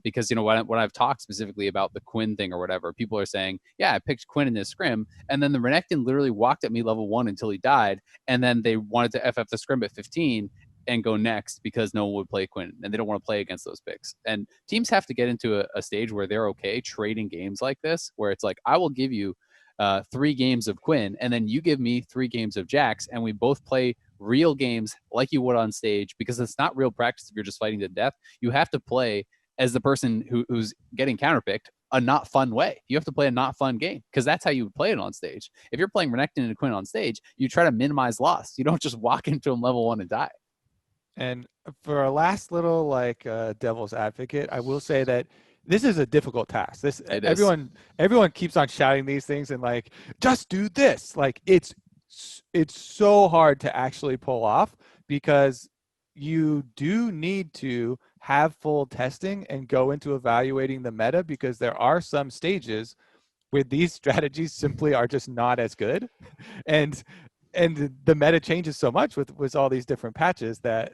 Because when I've talked specifically about the Quinn thing or whatever, people are saying, yeah, I picked Quinn in this scrim, and then the Renekton literally walked at me level 1 until he died, and then they wanted to FF the scrim at 15 and go next because no one would play Quinn, and they don't want to play against those picks. And teams have to get into a stage where they're okay trading games like this, where it's like, I will give you 3 games of Quinn, and then you give me 3 games of Jax, and we both play real games like you would on stage, because it's not real practice if you're just fighting to death. You have to play as the person who's getting counterpicked a not fun way. You have to play a not fun game because that's how you would play it on stage. If you're playing Renekton and Quinn on stage, you try to minimize loss. You don't just walk into them level 1 and die. And for a last little devil's advocate, I will say that this is a difficult task. Everyone keeps on shouting these things and like, just do this. Like it's so hard to actually pull off because you do need to have full testing and go into evaluating the meta, because there are some stages where these strategies simply are just not as good. And the meta changes so much with all these different patches that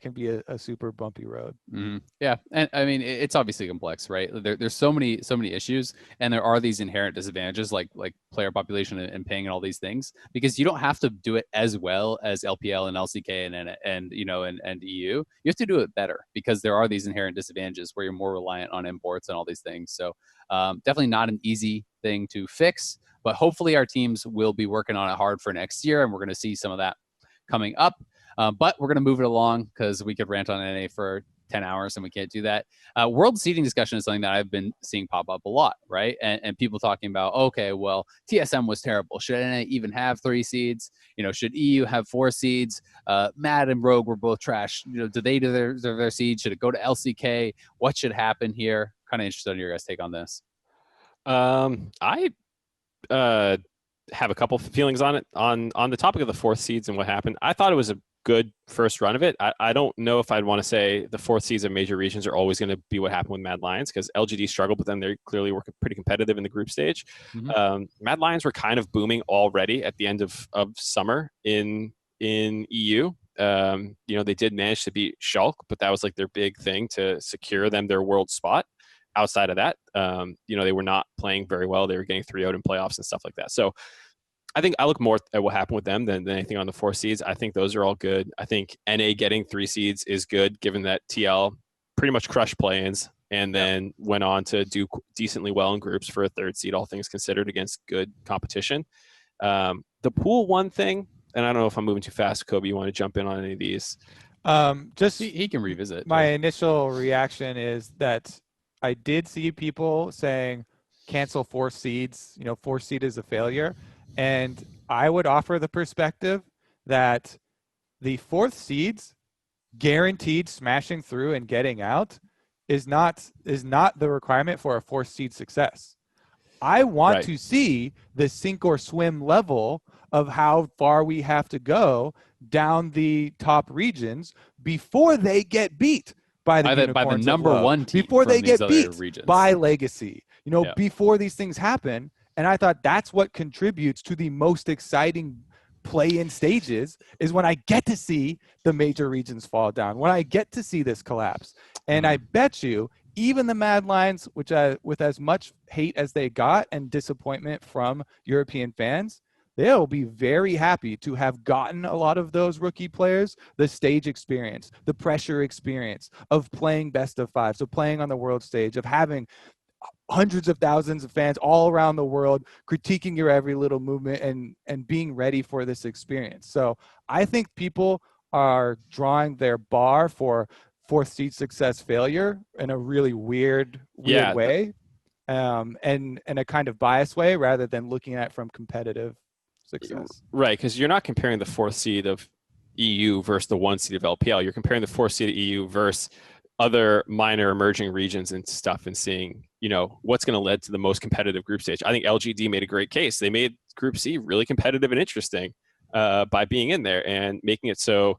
can be a super bumpy road. Mm-hmm. Yeah, and I mean it's obviously complex, right? There's so many issues, and there are these inherent disadvantages like player population and ping and all these things, because you don't have to do it as well as LPL and LCK and EU. You have to do it better because there are these inherent disadvantages where you're more reliant on imports and all these things. So definitely not an easy thing to fix. But hopefully our teams will be working on it hard for next year, and we're going to see some of that coming up. But we're going to move it along because we could rant on NA for 10 hours, and we can't do that. World seeding discussion is something that I've been seeing pop up a lot, right? And people talking about, okay, well, TSM was terrible. Should NA even have 3 seeds? Should EU have 4 seeds? Mad and Rogue were both trash. Do they deserve their seed? Should it go to LCK? What should happen here? Kind of interested in your guys' take on this. I have a couple feelings on it on the topic of the 4th seeds and what happened. I thought it was a good first run of it. I don't know if I'd want to say the 4th seeds of major regions are always going to be what happened with Mad Lions, because LGD struggled, but then they clearly were pretty competitive in the group stage. Mm-hmm. Mad Lions were kind of booming already at the end of summer in EU. They did manage to beat Shulk, but that was like their big thing to secure them their world spot. Outside of that, they were not playing very well. They were getting 3-0 in playoffs and stuff like that. So I think I look more at what happened with them than anything on the 4 seeds. I think those are all good. I think NA getting 3 seeds is good, given that TL pretty much crushed play-ins and then went on to do decently well in groups for a 3rd seed, all things considered, against good competition. The pool 1 thing, and I don't know if I'm moving too fast, Kobe, you want to jump in on any of these? Just he can revisit. My initial reaction is that I did see people saying cancel 4 seeds, 4 seed is a failure. And I would offer the perspective that the 4th seeds guaranteed smashing through and getting out is not the requirement for a 4th seed success. I want to see the sink or swim level of how far we have to go down the top regions before they get beat by the number 1 team, before they get beat regions. By Legacy, before these things happen. And I thought that's what contributes to the most exciting play-in stages, is when I get to see the major regions fall down, when I get to see this collapse. And I bet you even the Mad Lions, which with as much hate as they got and disappointment from European fans, they'll be very happy to have gotten a lot of those rookie players the stage experience, the pressure experience of playing best of 5, so playing on the world stage, of having hundreds of thousands of fans all around the world critiquing your every little movement and being ready for this experience. So I think people are drawing their bar for 4th seed success failure in a really weird way, and a kind of biased way, rather than looking at it from competitive success. Right, because you're not comparing the 4th seed of EU versus the 1 seed of LPL. You're comparing the 4th seed of EU versus other minor emerging regions and stuff, and seeing, what's going to lead to the most competitive group stage. I think LGD made a great case. They made Group C really competitive and interesting by being in there and making it so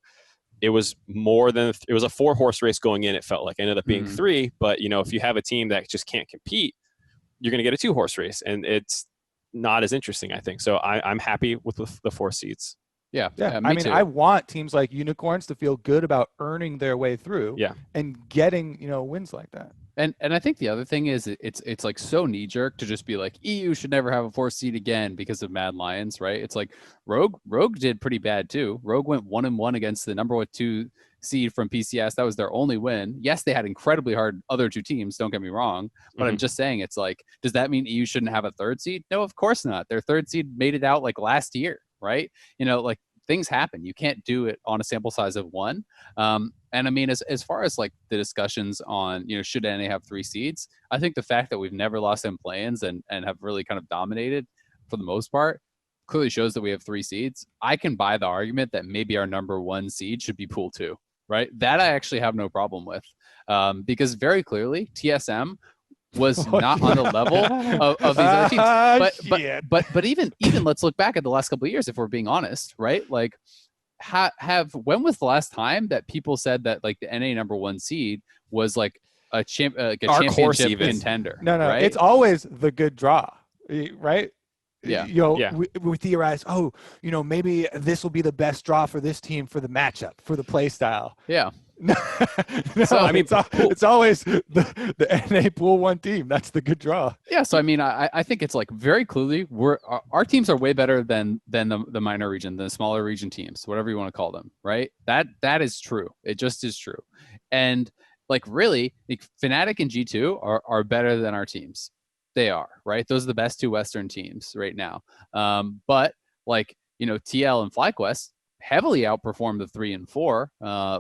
it was more than it was a 4-horse race going in. It felt like it ended up being 3, but if you have a team that just can't compete, you're going to get a 2-horse race, and it's not as interesting, I think. So I'm happy with the 4 seeds. Yeah. Me too. I want teams like Unicorns to feel good about earning their way through and getting, wins like that. And I think the other thing is it's like so knee jerk to just be like, EU should never have a 4th seed again because of Mad Lions, right? It's like Rogue did pretty bad too. Rogue went 1-1 against the number 2 seed from PCS. That was their only win. Yes, they had incredibly hard other 2 teams, don't get me wrong, but I'm just saying, it's like, does that mean EU shouldn't have a 3rd seed? No, of course not. Their 3rd seed made it out like last year, right? things happen. You can't do it on a sample size of one. And I mean, as far as like the discussions on, should NA have 3 seeds, I think the fact that we've never lost in play-ins and have really kind of dominated for the most part clearly shows that we have 3 seeds. I can buy the argument that maybe our number 1 seed should be pool 2, right? That I actually have no problem with, because very clearly TSM was not on the level of these other teams. But even let's look back at the last couple of years, if we're being honest, right? Like, when was the last time that people said that like the NA number 1 seed was like a championship contender? No, right? It's always the good draw, right? Yeah. We theorize, maybe this will be the best draw for this team for the matchup, for the play style. Yeah. So I mean, it's always the NA pool 1 team. That's the good draw. Yeah. So I mean, I think it's like very clearly our teams are way better than the minor region, the smaller region teams, whatever you want to call them. Right. That is true. It just is true. And like really, like Fnatic and G2 are better than our teams. They are, right. Those are the best 2 Western teams right now. But like, TL and FlyQuest heavily outperformed the 3 and 4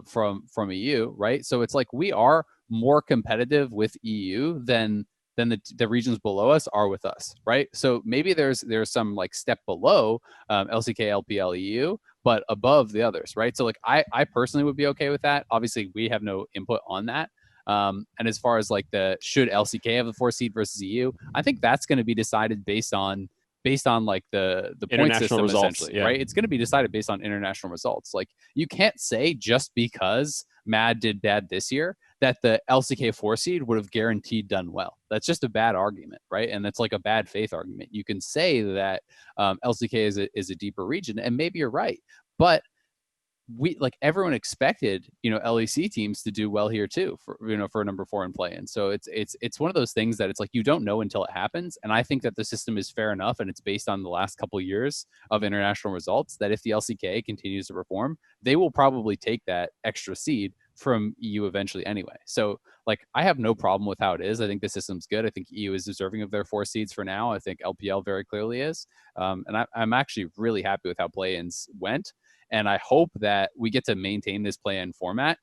from EU, right? So it's like we are more competitive with EU than the regions below us are with us, right? So maybe there's some like step below LCK, LPL, EU, but above the others, right? So like I personally would be okay with that. Obviously, we have no input on that. And as far as like should LCK have the 4 seed versus EU, I think that's going to be decided based on like the point system results, essentially, right? It's going to be decided based on international results. Like you can't say just because MAD did bad this year that the LCK 4 seed would have guaranteed done well. That's just a bad argument, right? And that's like a bad faith argument. You can say that LCK is a deeper region, and maybe you're right, but everyone expected, LEC teams to do well here too for number 4 in play. And so it's one of those things that it's like, you don't know until it happens. And I think that the system is fair enough. And it's based on the last couple of years of international results that if the LCK continues to perform, they will probably take that extra seed from EU eventually anyway. So like, I have no problem with how it is. I think the system's good. I think EU is deserving of their 4 seeds for now. I think LPL very clearly is. And I'm actually really happy with how play-ins went. And I hope that we get to maintain this play-in format,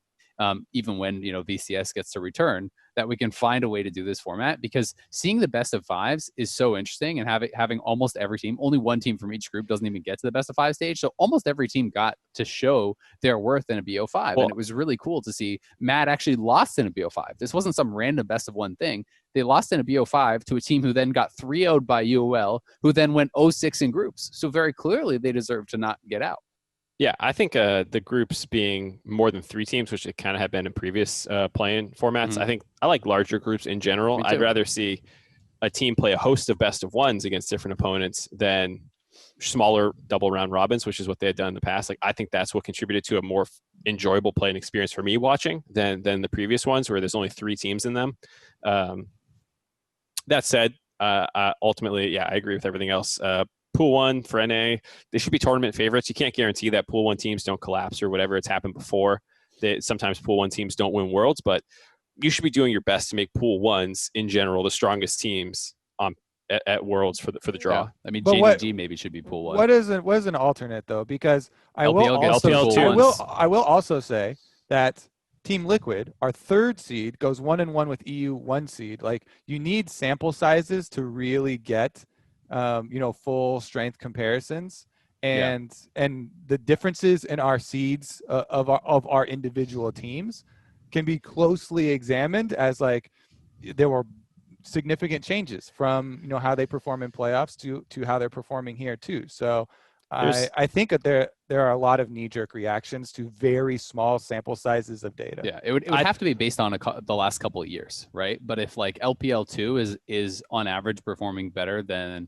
even when VCS gets to return, that we can find a way to do this format, because seeing the best of 5s is so interesting, and having almost every team, only 1 team from each group doesn't even get to the best of 5 stage. So almost every team got to show their worth in a BO5. And it was really cool to see MAD actually lost in a BO5. This wasn't some random best of 1 thing. They lost in a BO5 to a team who then got 3-0'd by UOL, who then went 0-6 in groups. So very clearly they deserve to not get out. Yeah, I think the groups being more than 3 teams, which it kind of had been in previous play-in formats, I think I like larger groups in general. I'd rather see a team play a host of best of 1s against different opponents than smaller double round robins, which is what they had done in the past. Like, I think that's what contributed to a more enjoyable playing experience for me watching than the previous ones where there's only 3 teams in them. That said, ultimately, yeah, I agree with everything else. Pool 1 for NA, they should be tournament favorites. You can't guarantee that Pool 1 teams don't collapse or whatever. It's happened before. Sometimes Pool 1 teams don't win Worlds, but you should be doing your best to make Pool 1s in general the strongest teams at Worlds for the draw. Yeah. I mean, Gen.G maybe should be Pool 1. What is an alternate though? Because I will also say that Team Liquid, our 3rd seed, goes 1-1 with EU 1 seed. Like, you need sample sizes to really get full strength comparisons, and the differences in our seeds of our individual teams can be closely examined as like there were significant changes from how they perform in playoffs to how they're performing here too. So I think that there are a lot of knee-jerk reactions to very small sample sizes of data. Yeah, it would have to be based on the last couple of years, right? But if like LPL2 is on average performing better than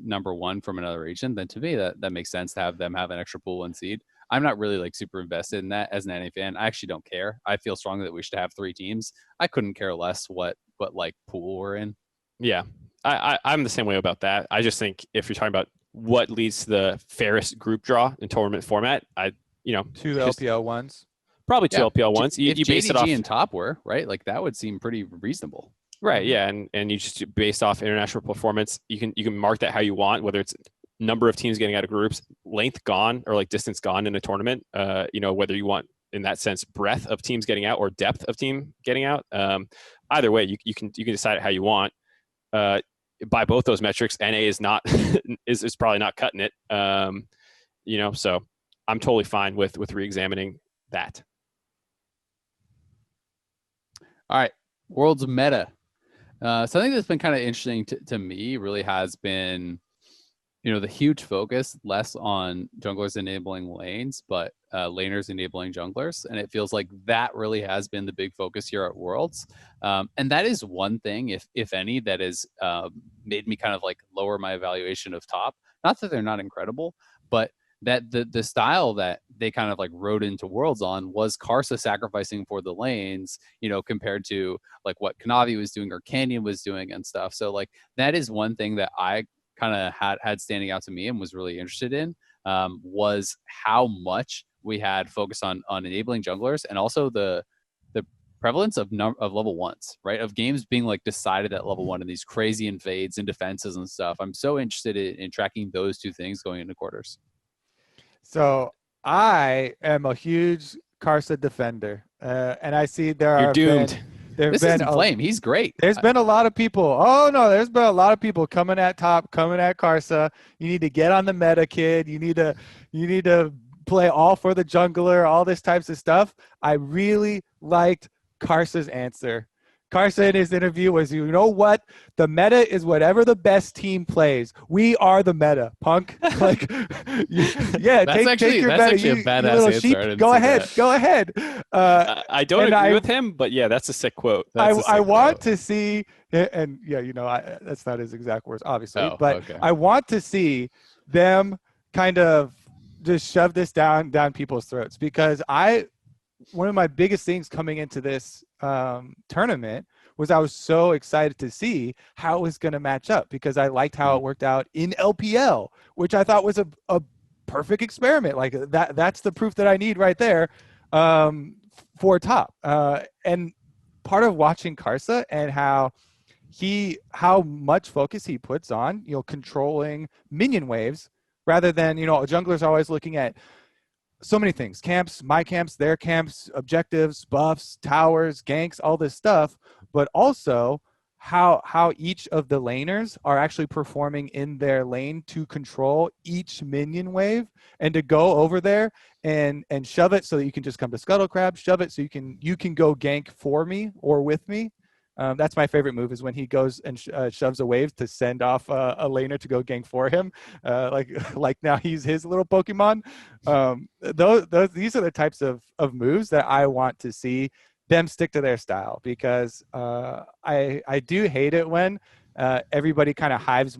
number 1 from another region, then to me that makes sense to have them have an extra pool 1 seed. I'm not really like super invested in that as an NA fan. I actually don't care. I feel strongly that we should have 3 teams. I couldn't care less what like pool we're in. Yeah, I'm the same way about that. I just think if you're talking about what leads to the fairest group draw in tournament format, 2 LPL 1s. Probably 2 LPL 1s. You base it off and top were, right? Like that would seem pretty reasonable. Right, yeah, and you just based off international performance, you can mark that how you want, whether it's number of teams getting out of groups, length gone or like distance gone in a tournament. Whether you want in that sense breadth of teams getting out or depth of team getting out. Either way, you can decide it how you want. By both those metrics, NA is not is probably not cutting it. So I'm totally fine with re-examining that. All right, World's meta. Something that's been kind of interesting to me really has been, the huge focus less on junglers enabling lanes, but laners enabling junglers. And it feels like that really has been the big focus here at Worlds. And that is one thing, if any, that has made me kind of like lower my evaluation of top. Not that they're not incredible, but that the style that they kind of like rode into Worlds on was Karsa sacrificing for the lanes, compared to like what Kanavi was doing or Canyon was doing and stuff. So like that is one thing that I kind of had standing out to me and was really interested in, was how much we had focused on enabling junglers, and also the prevalence of level ones, right? Of games being like decided at level 1 in these crazy invades and defenses and stuff. I'm so interested in tracking those two things going into quarters. So I am a huge Karsa defender, and I see You're doomed. This isn't Flame. He's great. There's been a lot of people. Oh no, there's been a lot of people coming at top, coming at Karsa. You need to get on the meta, kid. You need to play all for the jungler, all this types of stuff. I really liked Karsa's answer. Karsa in his interview was, you know what? The meta is whatever the best team plays. We are the meta, punk. Like, yeah, take your meta. Actually a badass answer. Sheep. Go ahead. I don't agree with him, but yeah, that's a sick quote. I want to see, and yeah, that's not his exact words, obviously, but okay. I want to see them kind of just shove this down people's throats, because one of my biggest things coming into this tournament was I was so excited to see how it was going to match up, because I liked how it worked out in LPL, which I thought was a perfect experiment. Like that's the proof that I need right there for top. And part of watching Karsa and how much focus he puts on, controlling minion waves, rather than, junglers are always looking at so many things: camps, my camps, their camps, objectives, buffs, towers, ganks, all this stuff, but also how each of the laners are actually performing in their lane to control each minion wave, and to go over there and shove it so that you can just come to Scuttle Crab, shove it so you can go gank for me or with me. That's my favorite move, is when he goes and shoves a wave to send off a laner to go gank for him. Like now he's his little Pokemon. These are the types of moves that I want to see them stick to their style, because I do hate it when everybody kind of hive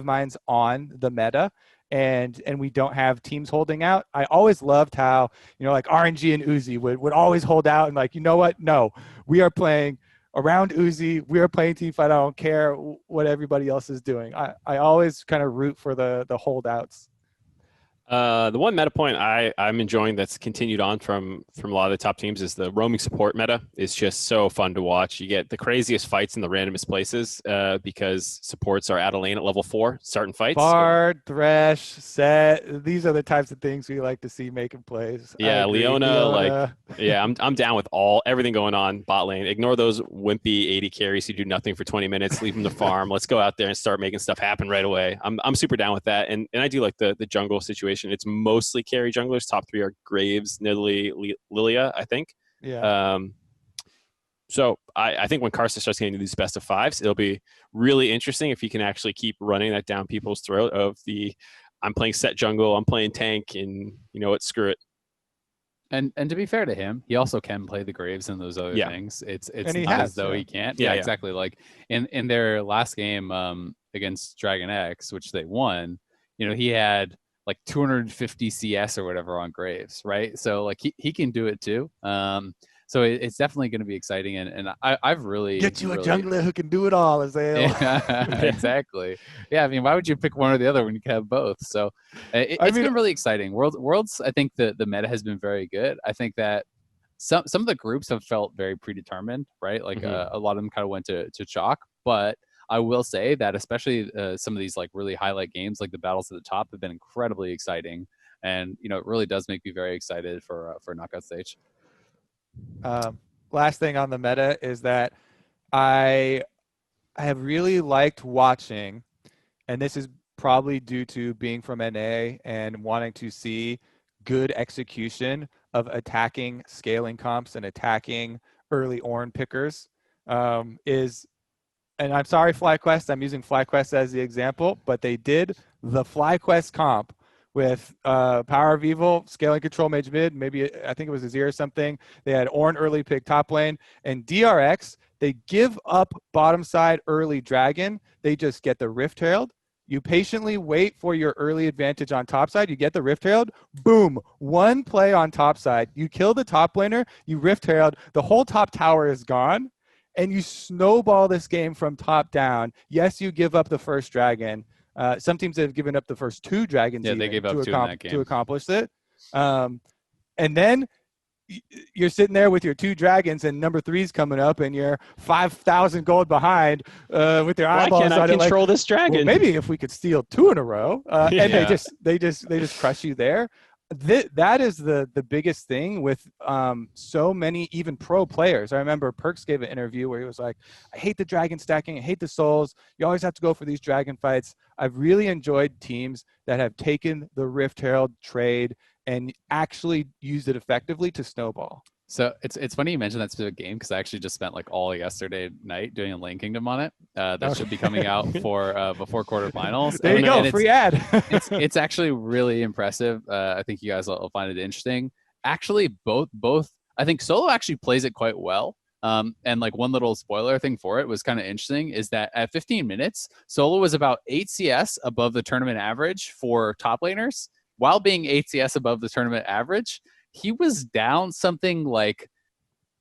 minds on the meta, and we don't have teams holding out. I always loved how, like RNG and Uzi would always hold out and like, you know what? No, we are playing around Uzi. We are playing team fight. I don't care what everybody else is doing. I always kind of root for the holdouts. The one meta point I'm enjoying that's continued on from a lot of the top teams is the roaming support meta. It's just so fun to watch. You get the craziest fights in the randomest places because supports are out of lane at level 4 starting fights. Bard, Thresh, Set. These are the types of things we like to see making plays. Yeah, Leona. Yeah, I'm down with everything going on bot lane. Ignore those wimpy AD carries who do nothing for 20 minutes. Leave them to farm. Let's go out there and start making stuff happen right away. I'm super down with that, and I do like the jungle situation. It's mostly carry junglers. Top 3 are Graves, Nidalee, Lilia, I think. Yeah. So I think when Karsa starts getting to these best of 5s, it'll be really interesting if he can actually keep running that down people's throat of I'm playing set jungle, I'm playing tank, and screw it. And to be fair to him, he also can play the Graves and those other things. It's not as though he can't. Yeah, exactly. Like in their last game against Dragon X, which they won, he had like 250 CS or whatever on Graves, right? So like he can do it too. So it's definitely going to be exciting, and I've really get you a jungler who can do it all, Azael. Yeah, exactly. Yeah, I mean, why would you pick one or the other when you can have both? So it's been really exciting. Worlds, I think the meta has been very good. I think that some of the groups have felt very predetermined, right? Like a lot of them kind of went to chalk, but I will say that especially some of these like really highlight games, like the battles at the top, have been incredibly exciting. And, it really does make me very excited for knockout stage. Last thing on the meta is that I have really liked watching, and this is probably due to being from NA and wanting to see good execution of attacking scaling comps and attacking early Ornn pickers, and I'm sorry, FlyQuest, I'm using FlyQuest as the example, but they did the FlyQuest comp with Power of Evil, scaling control mage mid, maybe I think it was Azir or something. They had Ornn early pick top lane, and DRX, they give up bottom side early dragon. They just get the Rift Herald. You patiently wait for your early advantage on top side. You get the Rift Herald. Boom. One play on top side. You kill the top laner. You Rift Herald. The whole top tower is gone. And you snowball this game from top down. Yes, you give up the first dragon. Some teams have given up the first 2 dragons. Yeah, they gave up 2 in that game to accomplish it. And then you're sitting there with your 2 dragons, and number 3's coming up, and you're 5,000 gold behind with your eyeballs. Why can't I control this dragon? Well, maybe if we could steal 2 in a row, and they just crush you there. That is the biggest thing with so many even pro players. I remember Perks gave an interview where he was like, I hate the dragon stacking, I hate the souls. You always have to go for these dragon fights. I've really enjoyed teams that have taken the Rift Herald trade and actually used it effectively to snowball. So it's funny you mentioned that specific game, because I actually just spent like all yesterday night doing a Lane Kingdom on it. That should be coming out for before quarterfinals. There you go, free ad. it's actually really impressive. I think you guys will find it interesting. Actually, both. I think Solo actually plays it quite well. And like one little spoiler thing for it was kind of interesting is that at 15 minutes, Solo was about 8 CS above the tournament average for top laners, while being 8 CS above the tournament average. He was down something like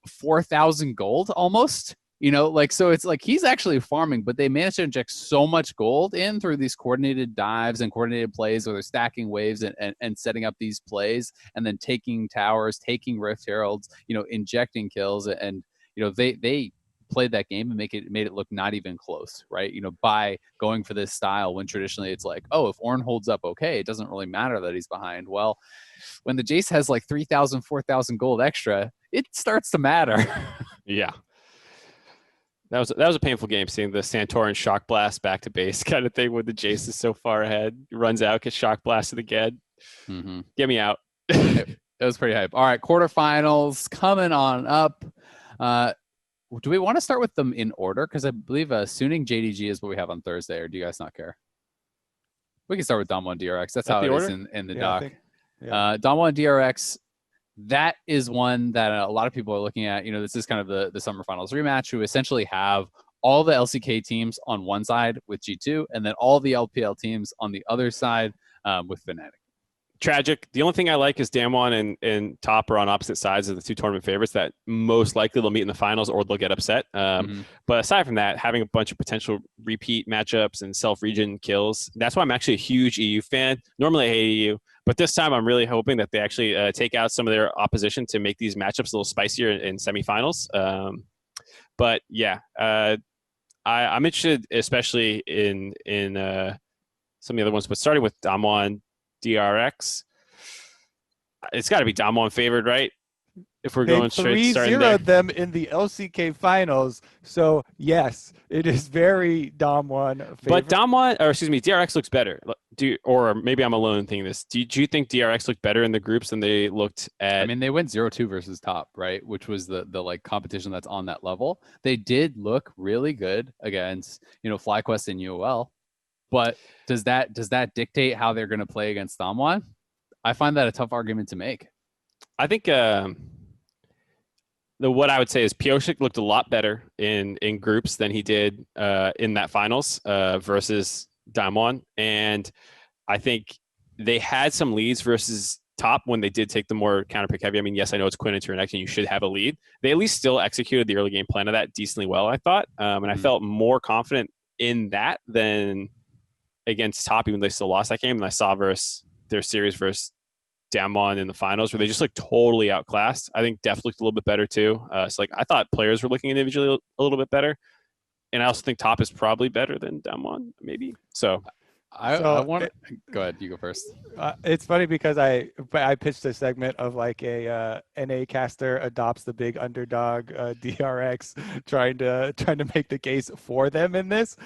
4,000 gold almost, so it's like he's actually farming, but they managed to inject so much gold in through these coordinated dives and coordinated plays where they're stacking waves and setting up these plays and then taking towers, taking Rift Heralds, injecting kills. And, they played that game and made it look not even close, right? By going for this style when traditionally it's like, oh, if Ornn holds up okay, it doesn't really matter that he's behind. Well, when the Jace has like 3,000, 4,000 gold extra, it starts to matter. Yeah. That was a painful game, seeing the Santorin shock blast back to base kind of thing when the Jace is so far ahead. Runs out, gets shock blasted again. Mm-hmm. Get me out. It was pretty hype. All right, quarterfinals coming on up. Do we want to start with them in order? Because I believe Suning JDG is what we have on Thursday, or do you guys not care? We can start with DAMWON DRX. That's how it is in the doc. DAMWON DRX, that is one that a lot of people are looking at. This is kind of the summer finals rematch, who essentially have all the LCK teams on one side with G2, and then all the LPL teams on the other side with Fnatic. Tragic. The only thing I like is DAMWON and Top are on opposite sides of the 2 tournament favorites that most likely they'll meet in the finals or they'll get upset. But aside from that, having a bunch of potential repeat matchups and self-region kills, that's why I'm actually a huge EU fan. Normally I hate EU, but this time I'm really hoping that they actually take out some of their opposition to make these matchups a little spicier in semifinals. But yeah, I'm interested, especially in some of the other ones, but starting with DAMWON DRX, it's got to be DAMWON favored, right? If we're going straight, starting there. 3-0'd them in the LCK finals, so yes, it is very DAMWON favored. But DRX looks better. Or maybe I'm alone thinking this. Do you think DRX looked better in the groups than they looked at? I mean, they went 0-2 versus Top, right? Which was the like competition that's on that level. They did look really good against FlyQuest and UOL. But does that dictate how they're going to play against DAMWON? I find that a tough argument to make. I think what I would say is Pioshik looked a lot better in groups than he did in that finals versus DAMWON. And I think they had some leads versus Top when they did take the more counter pick heavy. I mean, yes, I know it's Quinn Interconnect and you should have a lead. They at least still executed the early game plan of that decently well, I thought. And I felt more confident in that than against Top, even though they still lost that game. And I saw their series versus DAMWON in the finals where they just looked totally outclassed. I think Def looked a little bit better too. So like I thought players were looking individually a little bit better. And I also think top is probably better than DAMWON, maybe. So I want to go ahead. You go first. It's funny because I pitched a segment of like a NA caster adopts the big underdog DRX, trying to make the case for them in this,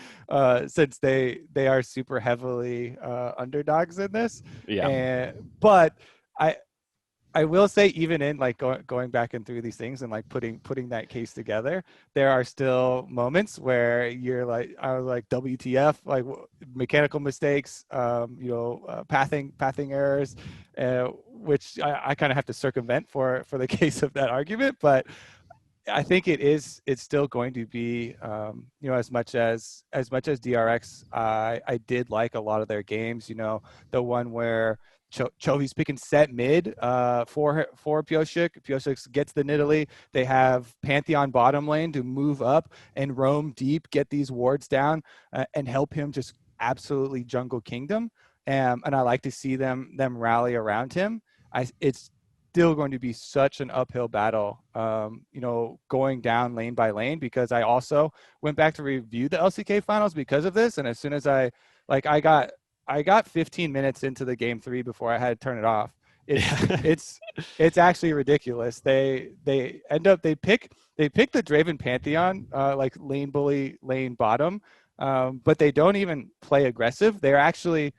since they are super heavily underdogs in this. But I will say, even in like going back and through these things and like putting that case together, there are still moments where you're like, I was like, WTF, like mechanical mistakes, pathing errors, which I kind of have to circumvent for the case of that argument. But I think it's still going to be, as much as DRX, I did like a lot of their games. The one where Chovy's picking set mid for Pyosik. Pyosik gets the Nidalee. They have Pantheon bottom lane to move up and roam deep, get these wards down, and help him just absolutely jungle kingdom. And I like to see them rally around him. It's still going to be such an uphill battle, going down lane by lane, because I also went back to review the LCK finals because of this. And as soon as I got 15 minutes into the game 3 before I had to turn it off. It's actually ridiculous. They pick the Draven Pantheon, like lane bully, lane bottom, but they don't even play aggressive. They're actually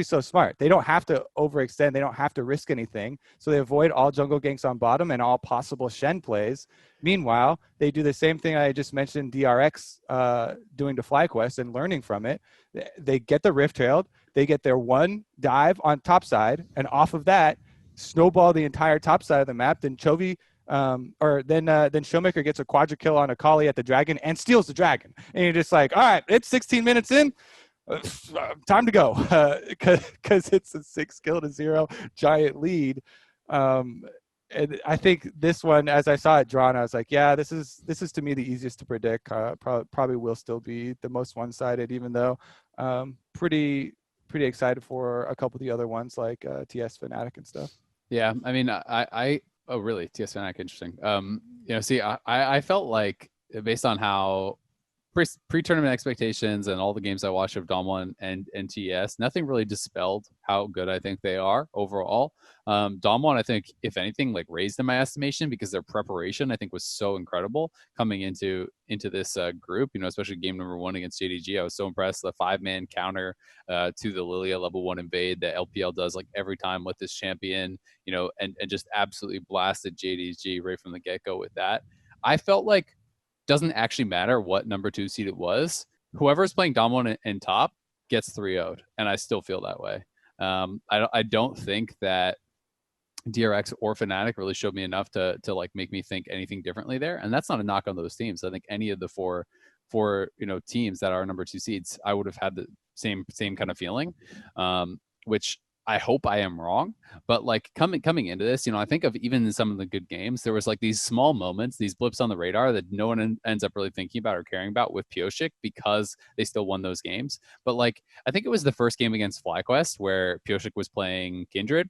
so smart. They don't have to overextend. They don't have to risk anything. So they avoid all jungle ganks on bottom and all possible Shen plays. Meanwhile, they do the same thing I just mentioned DRX doing to FlyQuest and learning from it. They get the Rift Herald. They get their one dive on top side, and off of that, snowball the entire top side of the map. Then Chovy, then Showmaker gets a quadra kill on Akali at the dragon and steals the dragon. And you're just like, all right, it's 16 minutes in. Time to go, because it's a 6-0 giant lead. And I think this one, as I saw it drawn, I was like, yeah, this is to me the easiest to predict. Probably will still be the most one-sided, even though pretty excited for a couple of the other ones like TS Fnatic and stuff. Yeah, I mean, oh really, TS Fnatic, interesting. I felt like, based on how pre-tournament expectations and all the games I watched of DAMWON and TS, nothing really dispelled how good I think they are overall. DAMWON, I think, if anything, like raised in my estimation, because their preparation, I think, was so incredible coming into this group, especially game number 1 against Gen.G. I was so impressed. The 5-man counter to the Lilia level 1 invade that LPL does like every time with this champion, and just absolutely blasted Gen.G right from the get-go with that. I felt like doesn't actually matter what number 2 seed it was. Whoever's playing DAMWON in top gets 3-0'd, and I still feel that way. I don't think that DRX or Fnatic really showed me enough to like make me think anything differently there, and that's not a knock on those teams. I think any of the four teams that are number 2 seeds, I would have had the same kind of feeling, which I hope I am wrong, but like coming into this, I think of even in some of the good games, there was like these small moments, these blips on the radar that no one ends up really thinking about or caring about with Pyosik, because they still won those games. But like, I think it was the first game against FlyQuest where Pyosik was playing Kindred,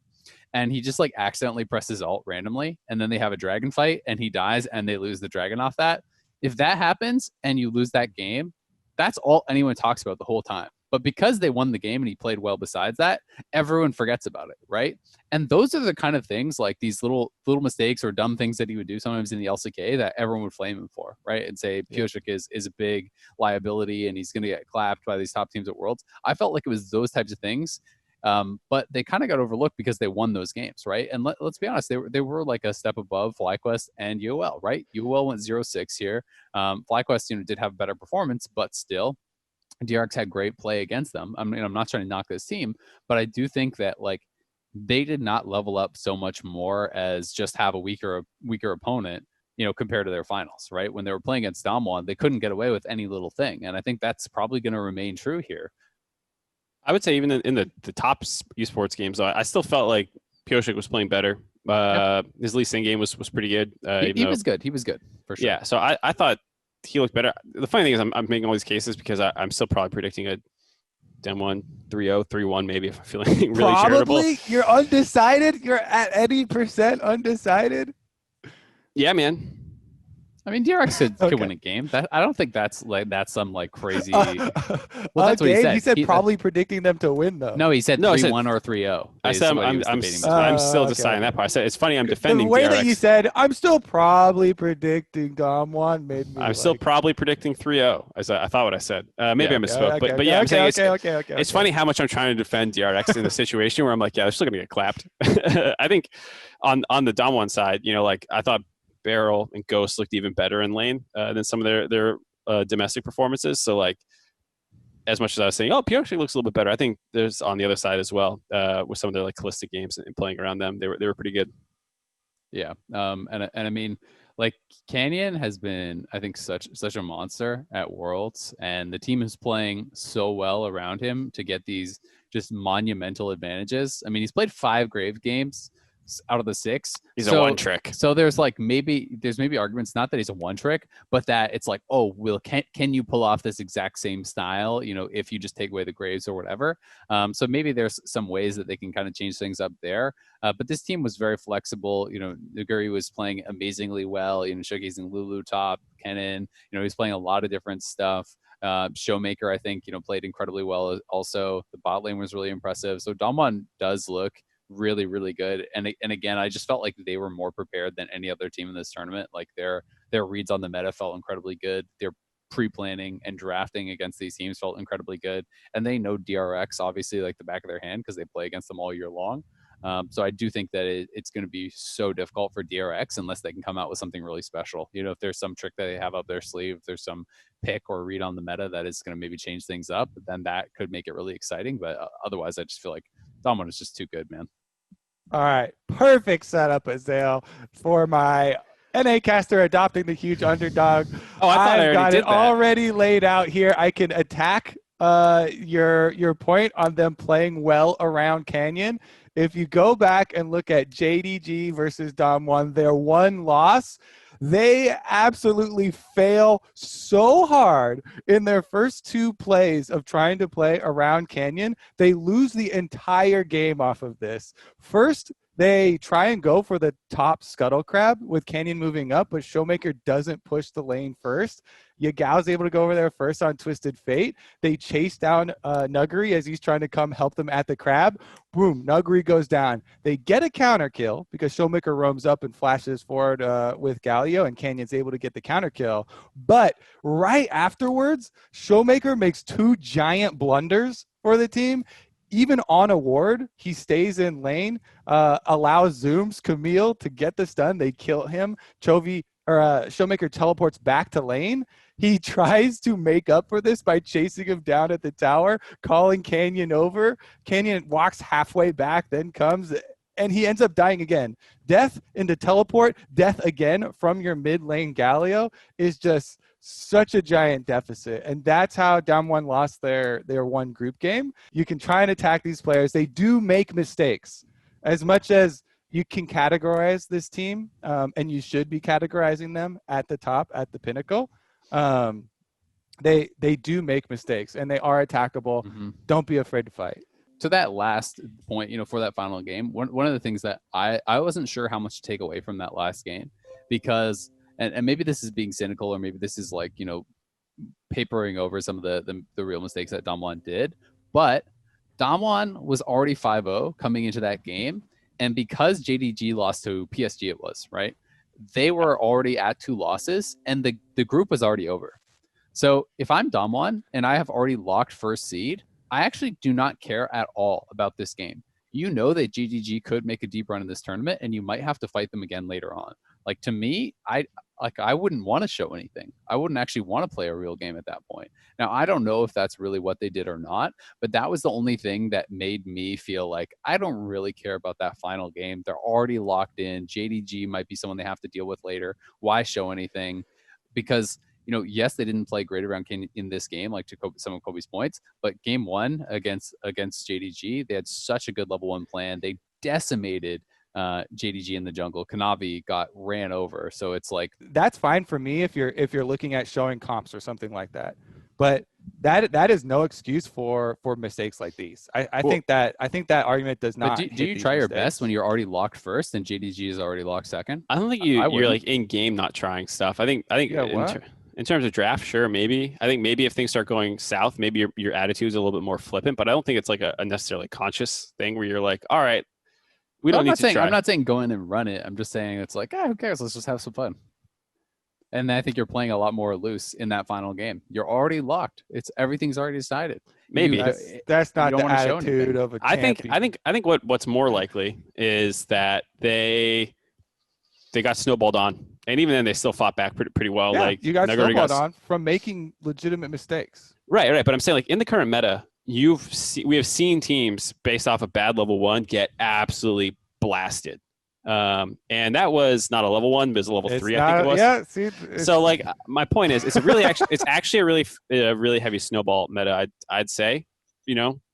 and he just like accidentally presses alt randomly, and then they have a dragon fight and he dies and they lose the dragon off that. If that happens and you lose that game, that's all anyone talks about the whole time. But because they won the game and he played well besides that, everyone forgets about it, right? And those are the kind of things, like these little mistakes or dumb things that he would do sometimes in the LCK, that everyone would flame him for, right? And say Pyosik is a big liability and he's going to get clapped by these top teams at Worlds. I felt like it was those types of things, but they kind of got overlooked because they won those games, right? And let's be honest, they were like a step above FlyQuest and UOL, right? UOL went 0-6 here. FlyQuest, did have a better performance, but still, DRX had great play against them. I mean, I'm not trying to knock this team, but I do think that like they did not level up so much more as just have a weaker opponent, compared to their finals, right? When they were playing against DAMWON, they couldn't get away with any little thing. And I think that's probably going to remain true here. I would say even in the top esports games, I still felt like Pyosik was playing better. His Lee Sin game was pretty good. He was good. He was good, for sure. Yeah, so I thought he looked better. The funny thing is I'm making all these cases because I'm still probably predicting a DAMWON 3-0, 3-1 maybe, if I'm feeling really charitable. You're undecided? You're at any % undecided? Yeah, man. I mean, DRX could Okay. win a game. That I don't think that's some like crazy. Well, that's what he said. He said probably predicting them to win though. No, he said No, I 3-1 said- or 3-0. I said I'm still okay, deciding that part. I said it's funny. I'm The defending way DRX. that you said, I'm still probably predicting DAMWON made me. I'm still probably predicting 3-0. As I thought what I said. Maybe I misspoke. But yeah, I'm saying it's funny how much I'm trying to defend DRX in the situation where I'm like, yeah, they're still gonna get clapped. I think on the DAMWON side, you know, like I thought Barrel and Ghost looked even better in lane than some of their domestic performances. So like, as much as I was saying, oh, Pierre actually looks a little bit better, I think there's on the other side as well with some of their like Callistic games and playing around them. They were pretty good. Yeah. And I mean, like Canyon has been, I think, such a monster at Worlds, and the team is playing so well around him to get these just monumental advantages. I mean, he's played 5 Grave games out of the 6. He's a one trick. So there's maybe arguments, not that he's a one trick, but that it's like, oh, can you pull off this exact same style, you know, if you just take away the Graves or whatever. So maybe there's some ways that they can kind of change things up there. But this team was very flexible. You know, Guih was playing amazingly well, you know, showcasing Lulu top, Kennen, you know, he's playing a lot of different stuff. Showmaker, I think, you know, played incredibly well. Also, the bot lane was really impressive. So DAMWON does look really, really good. And again, I just felt like they were more prepared than any other team in this tournament. Like their reads on the meta felt incredibly good. Their pre-planning and drafting against these teams felt incredibly good. And they know DRX obviously like the back of their hand because they play against them all year long. So I do think that it's going to be so difficult for DRX unless they can come out with something really special. You know, if there's some trick that they have up their sleeve, if there's some pick or read on the meta that is going to maybe change things up, then that could make it really exciting. But otherwise, I just feel like DAMWON is just too good, man. All right, perfect setup, Azael, for my NA caster adopting the huge underdog. Oh, I thought I've got did it that. already laid out here. I can attack your point on them playing well around Canyon. If you go back and look at JDG versus DAMWON, their one loss, they absolutely fail so hard in their first 2 plays of trying to play around Canyon. They lose the entire game off of this. First, they try and go for the top scuttle crab with Canyon moving up, but Showmaker doesn't push the lane first. Yagao's able to go over there first on Twisted Fate. They chase down Nuguri as he's trying to come help them at the crab. Boom, Nuguri goes down. They get a counter kill because Showmaker roams up and flashes forward with Galio, and Canyon's able to get the counter kill. But right afterwards, Showmaker makes 2 giant blunders for the team. Even on a ward, he stays in lane, allows Zooms, Camille to get the stun. They kill him. Showmaker teleports back to lane. He tries to make up for this by chasing him down at the tower, calling Canyon over. Canyon walks halfway back, then comes, and he ends up dying again. Death into teleport, death again from your mid lane Galio is just such a giant deficit. And that's how DAMWON lost their one group game. You can try and attack these players. They do make mistakes. As much as you can categorize this team, and you should be categorizing them at the top, at the pinnacle, they do make mistakes, and they are attackable. Mm-hmm. Don't be afraid to fight. To that last point, you know, for that final game, one of the things that I wasn't sure how much to take away from that last game, because and maybe this is being cynical, or maybe this is like, you know, papering over some of the real mistakes that DAMWON did, but DAMWON was already 5-0 coming into that game, and because JDG lost to PSG, it was, right? They were already at 2 losses, and the group was already over. So if I'm DAMWON and I have already locked first seed, I actually do not care at all about this game. You know that JDG could make a deep run in this tournament, and you might have to fight them again later on. Like, to me, I wouldn't want to show anything. I wouldn't actually want to play a real game at that point. Now, I don't know if that's really what they did or not, but that was the only thing that made me feel like I don't really care about that final game. They're already locked in. JDG might be someone they have to deal with later. Why show anything? Because, you know, yes, they didn't play great around Kane in this game, like to some of Kobe's points, but game 1 against JDG, they had such a good level 1 plan. They decimated JDG in the jungle. Kanavi got ran over. So it's like, that's fine for me if you're looking at showing comps or something like that. But that is no excuse for mistakes like these. I think that argument does not. But do you try your best when you're already locked first and JDG is already locked second? I don't think you're like in game not trying stuff. I think in terms of draft, sure, maybe. I think maybe if things start going south, maybe your attitude is a little bit more flippant. But I don't think it's like a necessarily conscious thing where you're like, all right, I'm not saying go in and run it. I'm just saying it's like, who cares? Let's just have some fun. And I think you're playing a lot more loose in that final game. You're already locked. Everything's already decided. Maybe that's not the attitude of a champion. I think what's more likely is that they got snowballed on, and even then they still fought back pretty well. Yeah, like you got snowballed on from making legitimate mistakes. Right. But I'm saying, like, in the current meta, we have seen teams based off of bad level 1 get absolutely blasted. And that was not a level 1, but it was a level 3, I think it was. Yeah. See, so like my point is, it's actually a really heavy snowball meta. I'd say,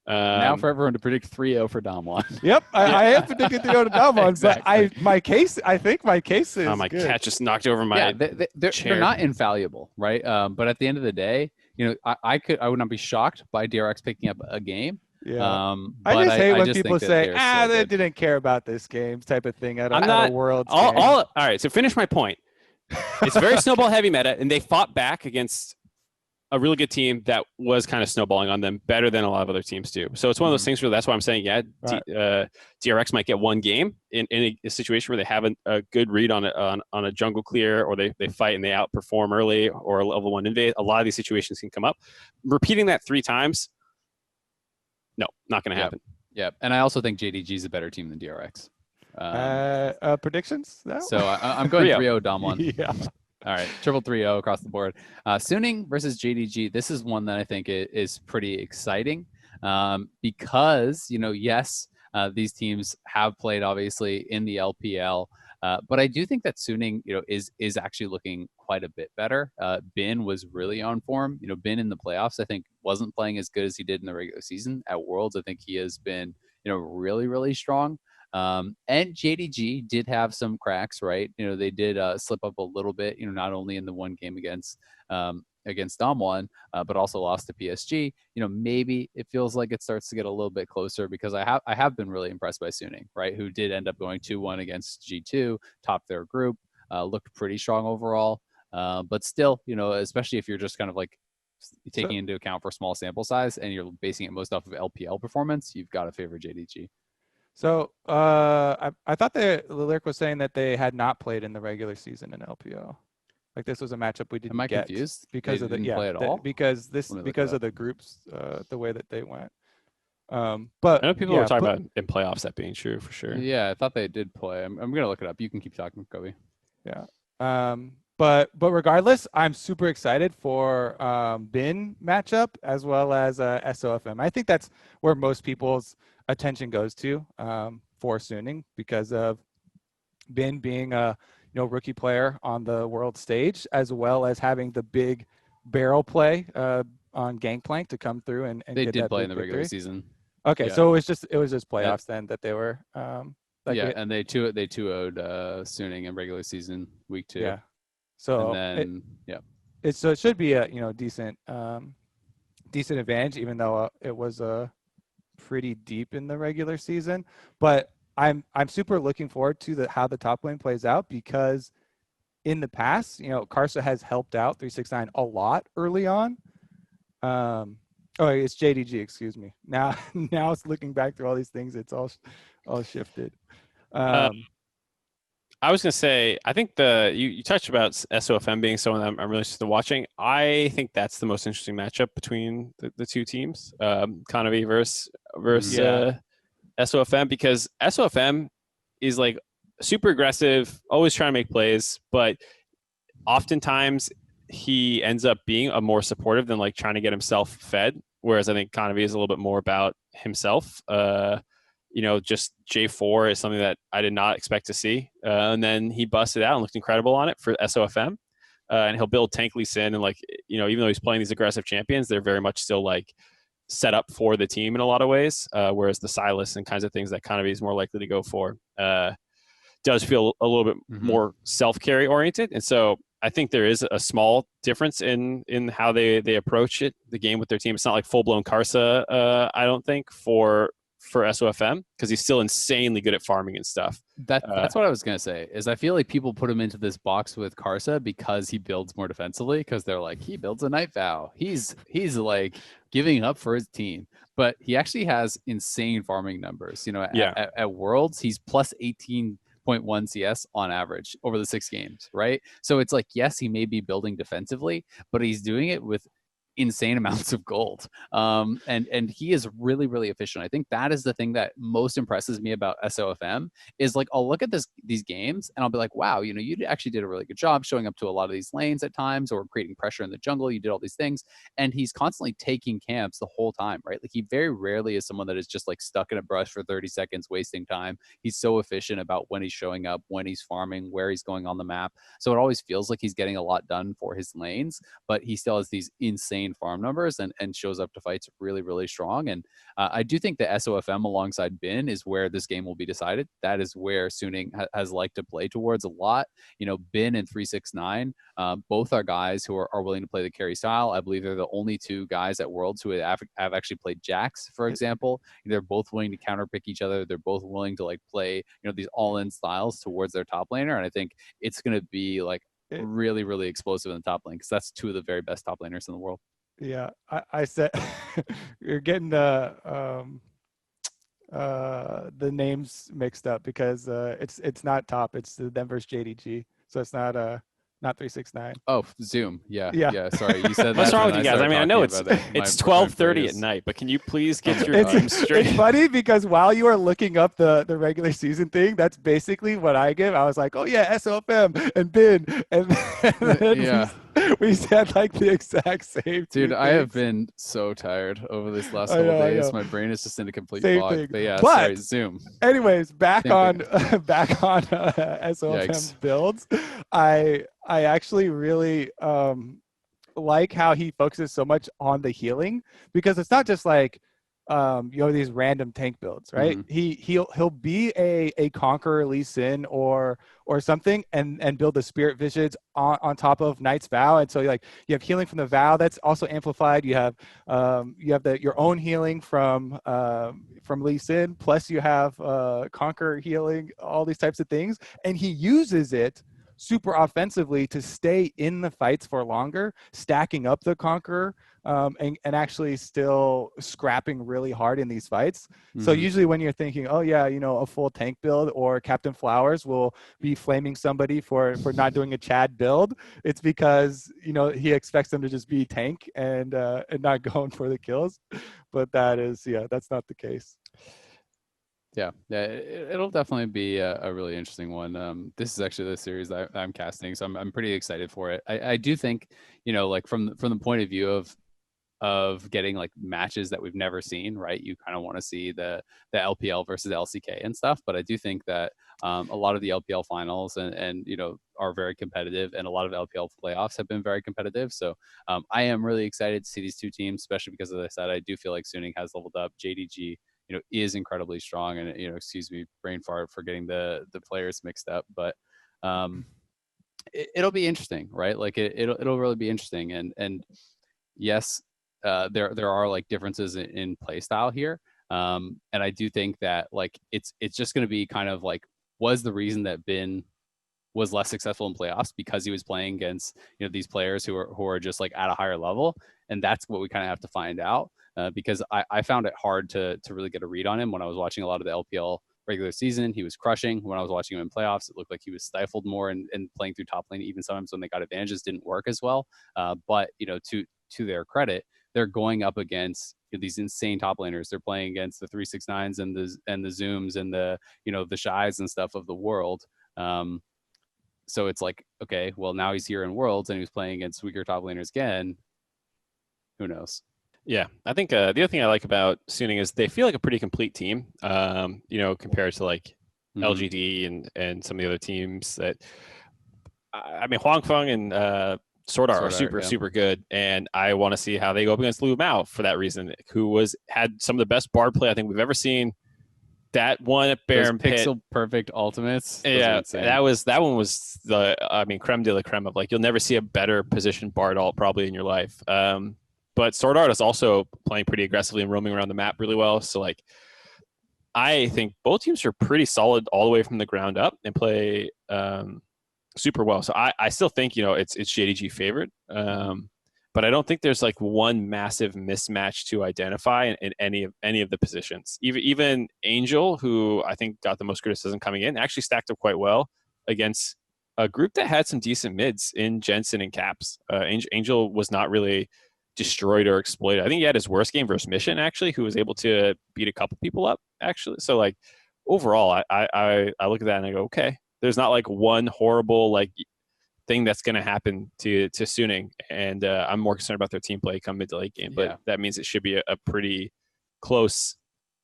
now for everyone to predict 3-0 for DAMWON. Yep, I am predicting 3-0 to DAMWON, exactly. But I think my case is my good. cat just knocked over my they're not infallible, right? But at the end of the day, I would not be shocked by DRX picking up a game. Yeah. I just hate when people say, they didn't care about this game type of thing at a Worlds game. All right, so finish my point. It's very snowball heavy meta, and they fought back against a really good team that was kind of snowballing on them better than a lot of other teams do. So it's one of those things where that's why I'm saying, DRX might get one game in a situation where they have a good read on a jungle clear, or they fight and they outperform early, or a level 1 invade. A lot of these situations can come up. Repeating that 3 times, no, not going to happen. Yeah, and I also think JDG is a better team than DRX. Predictions? No? So I'm going 3-0 DAMWON. Yeah. All right, triple 3-0 across the board. Suning versus JDG. This is one that I think is pretty exciting because, yes, these teams have played obviously in the LPL, but I do think that Suning, is actually looking quite a bit better. Bin was really on form. Bin in the playoffs, I think, wasn't playing as good as he did in the regular season. At Worlds, I think he has been, really, really strong. And JDG did have some cracks, right? They did slip up a little bit, not only in the one game against DAMWON, but also lost to PSG. Maybe it feels like it starts to get a little bit closer because I have been really impressed by Suning, right? Who did end up going 2-1 against G2, topped their group, looked pretty strong overall. But still, especially if you're just kind of like taking into account for small sample size and you're basing it most off of LPL performance, you've got to favor JDG. So I thought the lyric was saying that they had not played in the regular season in LPL. Like this was a matchup we didn't get. Am I confused? Because they of the play at all? Because of the groups, the way that they went. But I know people were talking about in playoffs that being true for sure. Yeah, I thought they did play. I'm gonna look it up. You can keep talking, Kobe. Yeah. But regardless, I'm super excited for Bin matchup as well as SOFM. I think that's where most people's attention goes to for Suning because of Bin being a rookie player on the world stage, as well as having the big barrel play on Gangplank to come through and they get did that play in the victory. regular season. Okay, so it was just playoffs then that they were. And they 2-0'd Suning in regular season week 2. Yeah. So and then it should be a decent advantage, even though it was pretty deep in the regular season. But I'm super looking forward to how the top lane plays out because in the past, Karsa has helped out 369 a lot early on. It's JDG, excuse me. Now it's looking back through all these things, it's all shifted. I was going to say, I think you touched about SOFM being someone that I'm really interested in watching. I think that's the most interesting matchup between the two teams, Konavi versus SOFM, because SOFM is like super aggressive, always trying to make plays, but oftentimes he ends up being a more supportive than like trying to get himself fed. Whereas I think Konavi is a little bit more about himself. Just J4 is something that I did not expect to see. And then he busted out and looked incredible on it for SOFM. And he'll build tank Lee Sin. And even though he's playing these aggressive champions, they're very much still like set up for the team in a lot of ways. Whereas the Silas and kinds of things that Konavi is more likely to go for does feel a little bit more self-carry oriented. And so I think there is a small difference in how they approach the game with their team. It's not like full blown Karsa, I don't think, for SOFM, because he's still insanely good at farming and stuff. That's what I was gonna say. Is I feel like people put him into this box with Karsa because he builds more defensively. Because they're like, he builds a Night Vow. He's like giving up for his team, but he actually has insane farming numbers. You know, at Worlds, he's plus 18.1 CS on average over the 6 games, right? So it's like, yes, he may be building defensively, but he's doing it with insane amounts of gold. And he is really, really efficient. I think that is the thing that most impresses me about SOFM is like, I'll look at these games and I'll be like, wow, you know, you actually did a really good job showing up to a lot of these lanes at times or creating pressure in the jungle. You did all these things. And he's constantly taking camps the whole time, right? Like he very rarely is someone that is just like stuck in a brush for 30 seconds, wasting time. He's so efficient about when he's showing up, when he's farming, where he's going on the map. So it always feels like he's getting a lot done for his lanes, but he still has these insane farm numbers and shows up to fights really, really strong. And I do think that SOFM alongside Bin is where this game will be decided. That is where Suning has liked to play towards a lot. You know, Bin and 369, both are guys who are willing to play the carry style. I believe they're the only 2 guys at Worlds who have actually played Jax, for example. They're both willing to counterpick each other. They're both willing to like play, you know, these all-in styles towards their top laner. And I think it's going to be like really, really explosive in the top lane because that's 2 of the very best top laners in the world. Yeah, I said you're getting the names mixed up because it's not top, it's the Denver's JDG, so it's not 369. Oh, Zoom. Yeah. Sorry, you said that. What's wrong with you guys? I mean, I know it's 12:30 at night, but can you please get your names straight? It's funny because while you are looking up the regular season thing, that's basically what I give. I was like, oh yeah, SOFM and Bin, and then we said like the exact same. Dude, I have been so tired over this last couple days. My brain is just in a complete fog. But yeah, sorry, Zoom. Anyways, back on SOFM builds. I actually really like how he focuses so much on the healing, because it's not just like these random tank builds, right? Mm-hmm. He'll be a Conqueror Lee Sin or something and build the Spirit Visions on top of Knight's Vow. And so you have healing from the Vow that's also amplified. You have your own healing from Lee Sin, plus you have Conqueror healing, all these types of things, and he uses it super offensively to stay in the fights for longer, stacking up the Conqueror, and actually still scrapping really hard in these fights. Mm-hmm. So usually when you're thinking, oh yeah, a full tank build or Captain Flowers will be flaming somebody for not doing a Chad build, it's because he expects them to just be tank and not going for the kills. But that's not the case. Yeah, it'll definitely be a really interesting one. This is actually the series that I'm casting, so I'm pretty excited for it. I do think, like from the point of view of getting like matches that we've never seen, right? You kind of want to see the LPL versus LCK and stuff, but I do think that a lot of the LPL finals and are very competitive, and a lot of LPL playoffs have been very competitive. So I am really excited to see these 2 teams, especially because, as I said, I do feel like Suning has leveled up. JDG is incredibly strong, and excuse me, brain fart for getting the players mixed up, but it'll be interesting, right? Like it'll really be interesting, and yes, there are like differences in play style here, and I do think that like it's just going to be kind of like, was the reason that Bin was less successful in playoffs because he was playing against these players who are just like at a higher level, and that's what we kind of have to find out. Because I found it hard to really get a read on him when I was watching a lot of the LPL regular season. He was crushing. When I was watching him in playoffs, it looked like he was stifled more and playing through top lane. Even sometimes when they got advantages, didn't work as well. But to their credit, they're going up against these insane top laners. They're playing against the 369s and the Zooms and the the Shies and stuff of the world. So it's like, okay, well now he's here in Worlds and he was playing against weaker top laners again. Who knows? Yeah, I think the other thing I like about Suning is they feel like a pretty complete team, compared to like LGD and some of the other teams that, I mean, Huangfeng and Sword Art are super good, and I want to see how they go up against Liu Mao for that reason, who had some of the best Bard play I think we've ever seen That one at Those Baron Pit. pixel perfect ultimates. Yeah, that one was creme de la creme of like, you'll never see a better positioned Bard ult probably in your life. But Sword Art is also playing pretty aggressively and roaming around the map really well. So like, I think both teams are pretty solid all the way from the ground up and play super well. So I still think, it's JDG favored. But I don't think there's like one massive mismatch to identify in any of the positions. Even Angel, who I think got the most criticism coming in, actually stacked up quite well against a group that had some decent mids in Jensen and Caps. Angel was not really destroyed or exploited. I think he had his worst game versus Mission, actually, who was able to beat a couple people up, actually. So like, overall, I look at that and I go, okay, there's not like one horrible like thing that's going to happen to Suning, and I'm more concerned about their team play come mid to late game. But that means it should be a pretty close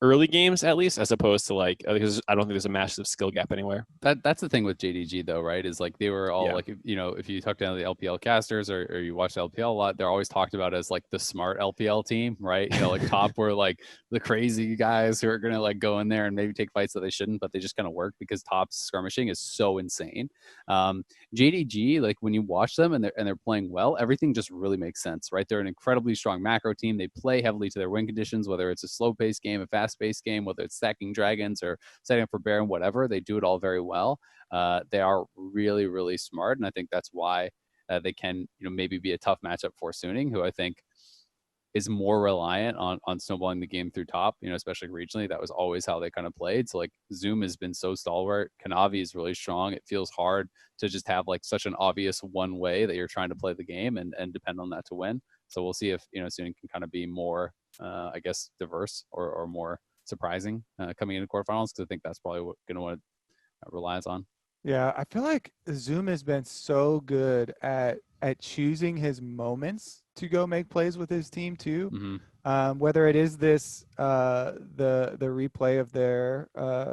early games, at least, as opposed to like, because I don't think there's a massive skill gap anywhere. That's the thing with JDG though, right? Is like they were all like, if you talk to the LPL casters or you watch the LPL a lot, they're always talked about as like the smart LPL team, right? Like top were like the crazy guys who are gonna like go in there and maybe take fights that they shouldn't, but they just kind of work because top's skirmishing is so insane. JDG, like when you watch them and they're playing well, everything just really makes sense, right? They're an incredibly strong macro team. They play heavily to their win conditions, whether it's a slow paced game, a fast paced game, whether it's stacking dragons or setting up for Baron, whatever. They do it all very well. They are really, really smart, and I think that's why they can, maybe be a tough matchup for Suning, who I think is more reliant on snowballing the game through top, especially regionally. That was always how they kind of played. So like Zoom has been so stalwart. Kanavi is really strong. It feels hard to just have like such an obvious one way that you're trying to play the game and depend on that to win. So we'll see if, Suning can kind of be more, I guess, diverse or more surprising coming into quarterfinals, because I think that's probably what going to want to relies on. Yeah, I feel like Zoom has been so good at choosing his moments to go make plays with his team too. Mm-hmm. Whether it is this the replay of their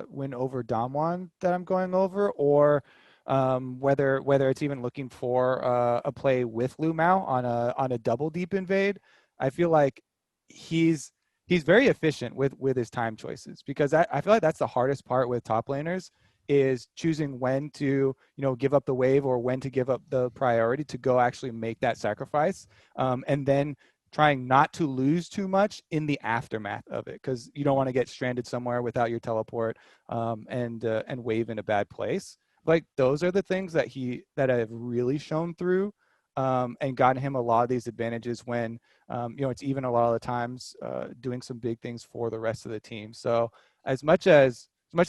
win over DAMWON that I'm going over, or whether it's even looking for a play with Lumao on a double deep invade. I feel like he's very efficient with his time choices, because I feel like that's the hardest part with top laners, is choosing when to give up the wave or when to give up the priority to go actually make that sacrifice, and then trying not to lose too much in the aftermath of it, because you don't want to get stranded somewhere without your teleport and wave in a bad place. Like those are the things that have really shown through and gotten him a lot of these advantages when it's even a lot of the times doing some big things for the rest of the team. So as much as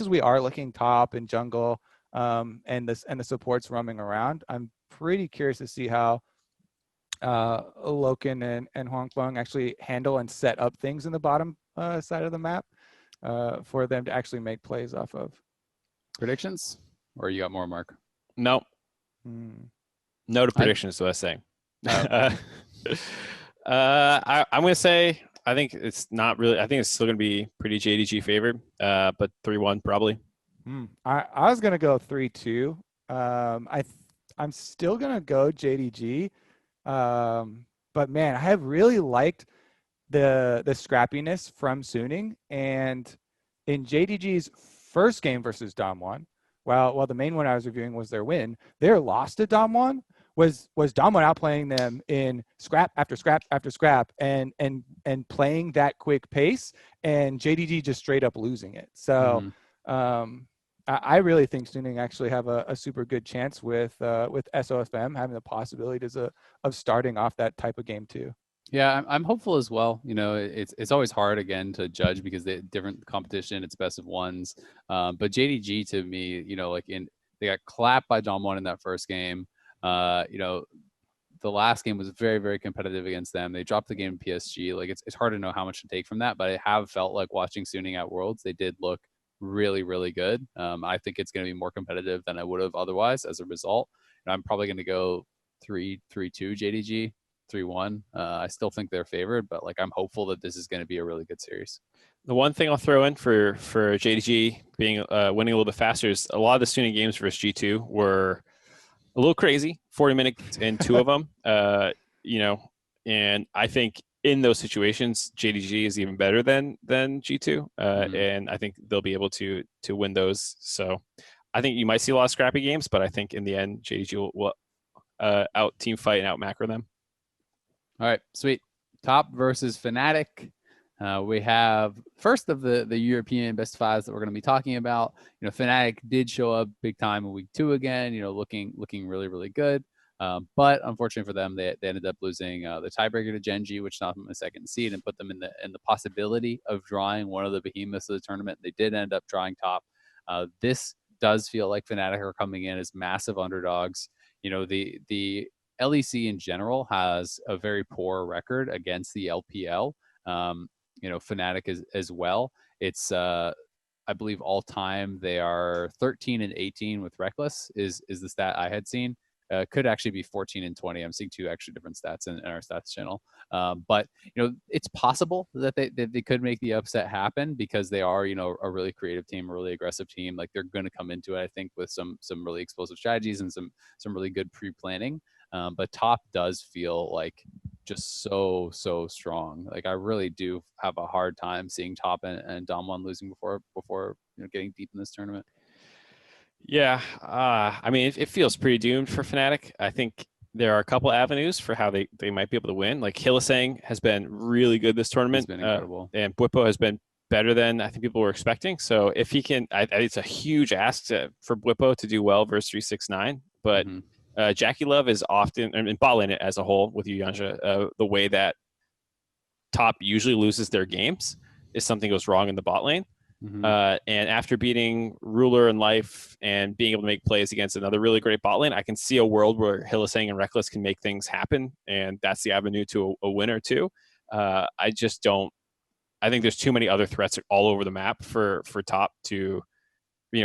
we are looking top and jungle and the supports roaming around, I'm pretty curious to see how Loken and Huangfeng actually handle and set up things in the bottom side of the map for them to actually make plays off of. Predictions? Or you got more, Mark? No. No to predictions, is what I was saying. I'm going to say, I think it's not really. I think it's still going to be pretty JDG favored, but 3-1 probably. I was going to go 3-2. I'm still going to go JDG, but man, I have really liked the scrappiness from Suning, and in JDG's first game versus DAMWON, while the main one I was reviewing was their win, their loss to DAMWON was DAMWON outplaying them in scrap after scrap after scrap and playing that quick pace, and JDG just straight up losing it. So I really think Suning actually have a super good chance with SOFM having the possibilities of starting off that type of game too. Yeah, I'm hopeful as well. It's always hard again to judge because they different competition. It's best of ones. But JDG to me, they got clapped by DAMWON in that first game. The last game was very, very competitive against them. They dropped the game in PSG. Like it's hard to know how much to take from that, but I have felt like watching Suning at Worlds, they did look really, really good. I think it's going to be more competitive than I would have otherwise as a result. And I'm probably going to go 3-2 JDG. 3-1. I still think they're favored, but like I'm hopeful that this is going to be a really good series. The one thing I'll throw in for JDG being winning a little bit faster is a lot of the Suning games versus G2 were a little crazy. 40 minutes in two of them. And I think in those situations, JDG is even better than G2, and I think they'll be able to win those. So I think you might see a lot of scrappy games, but I think in the end, JDG will out team fight and out macro them. All right, sweet. Top versus Fnatic. We have first of the European best fives that we're going to be talking about. Fnatic did show up big time in week 2 again. Looking really, really good. But unfortunately for them, they ended up losing the tiebreaker to Gen.G, which knocked them in the second seed and put them in the possibility of drawing one of the behemoths of the tournament. They did end up drawing top. This does feel like Fnatic are coming in as massive underdogs. The LEC in general has a very poor record against the LPL. Fnatic is as well. It's I believe all time they are 13-18 with Reckless is the stat I had seen. Could actually be 14-20. I'm seeing 2 actually different stats in our stats channel. But it's possible that they could make the upset happen because they are a really creative team, a really aggressive team. Like they're going to come into it, I think, with some really explosive strategies and some really good pre-planning. But top does feel like just so strong. Like I really do have a hard time seeing top and DAMWON losing before getting deep in this tournament. Yeah, I mean, it feels pretty doomed for Fnatic. I think there are a couple avenues for how they might be able to win. Like Hylissang has been really good this tournament. He's been incredible. And Bwipo has been better than I think people were expecting. So if he can, it's a huge ask for Bwipo to do well versus 369. But Jackie Love is often, and bot lane as a whole with you, Yanja, the way that top usually loses their games is something goes wrong in the bot lane. And after beating Ruler and Life and being able to make plays against another really great bot lane, I can see a world where Hylissang and Reckless can make things happen, and that's the avenue to a win or two. I just don't. I think there's too many other threats all over the map for top to,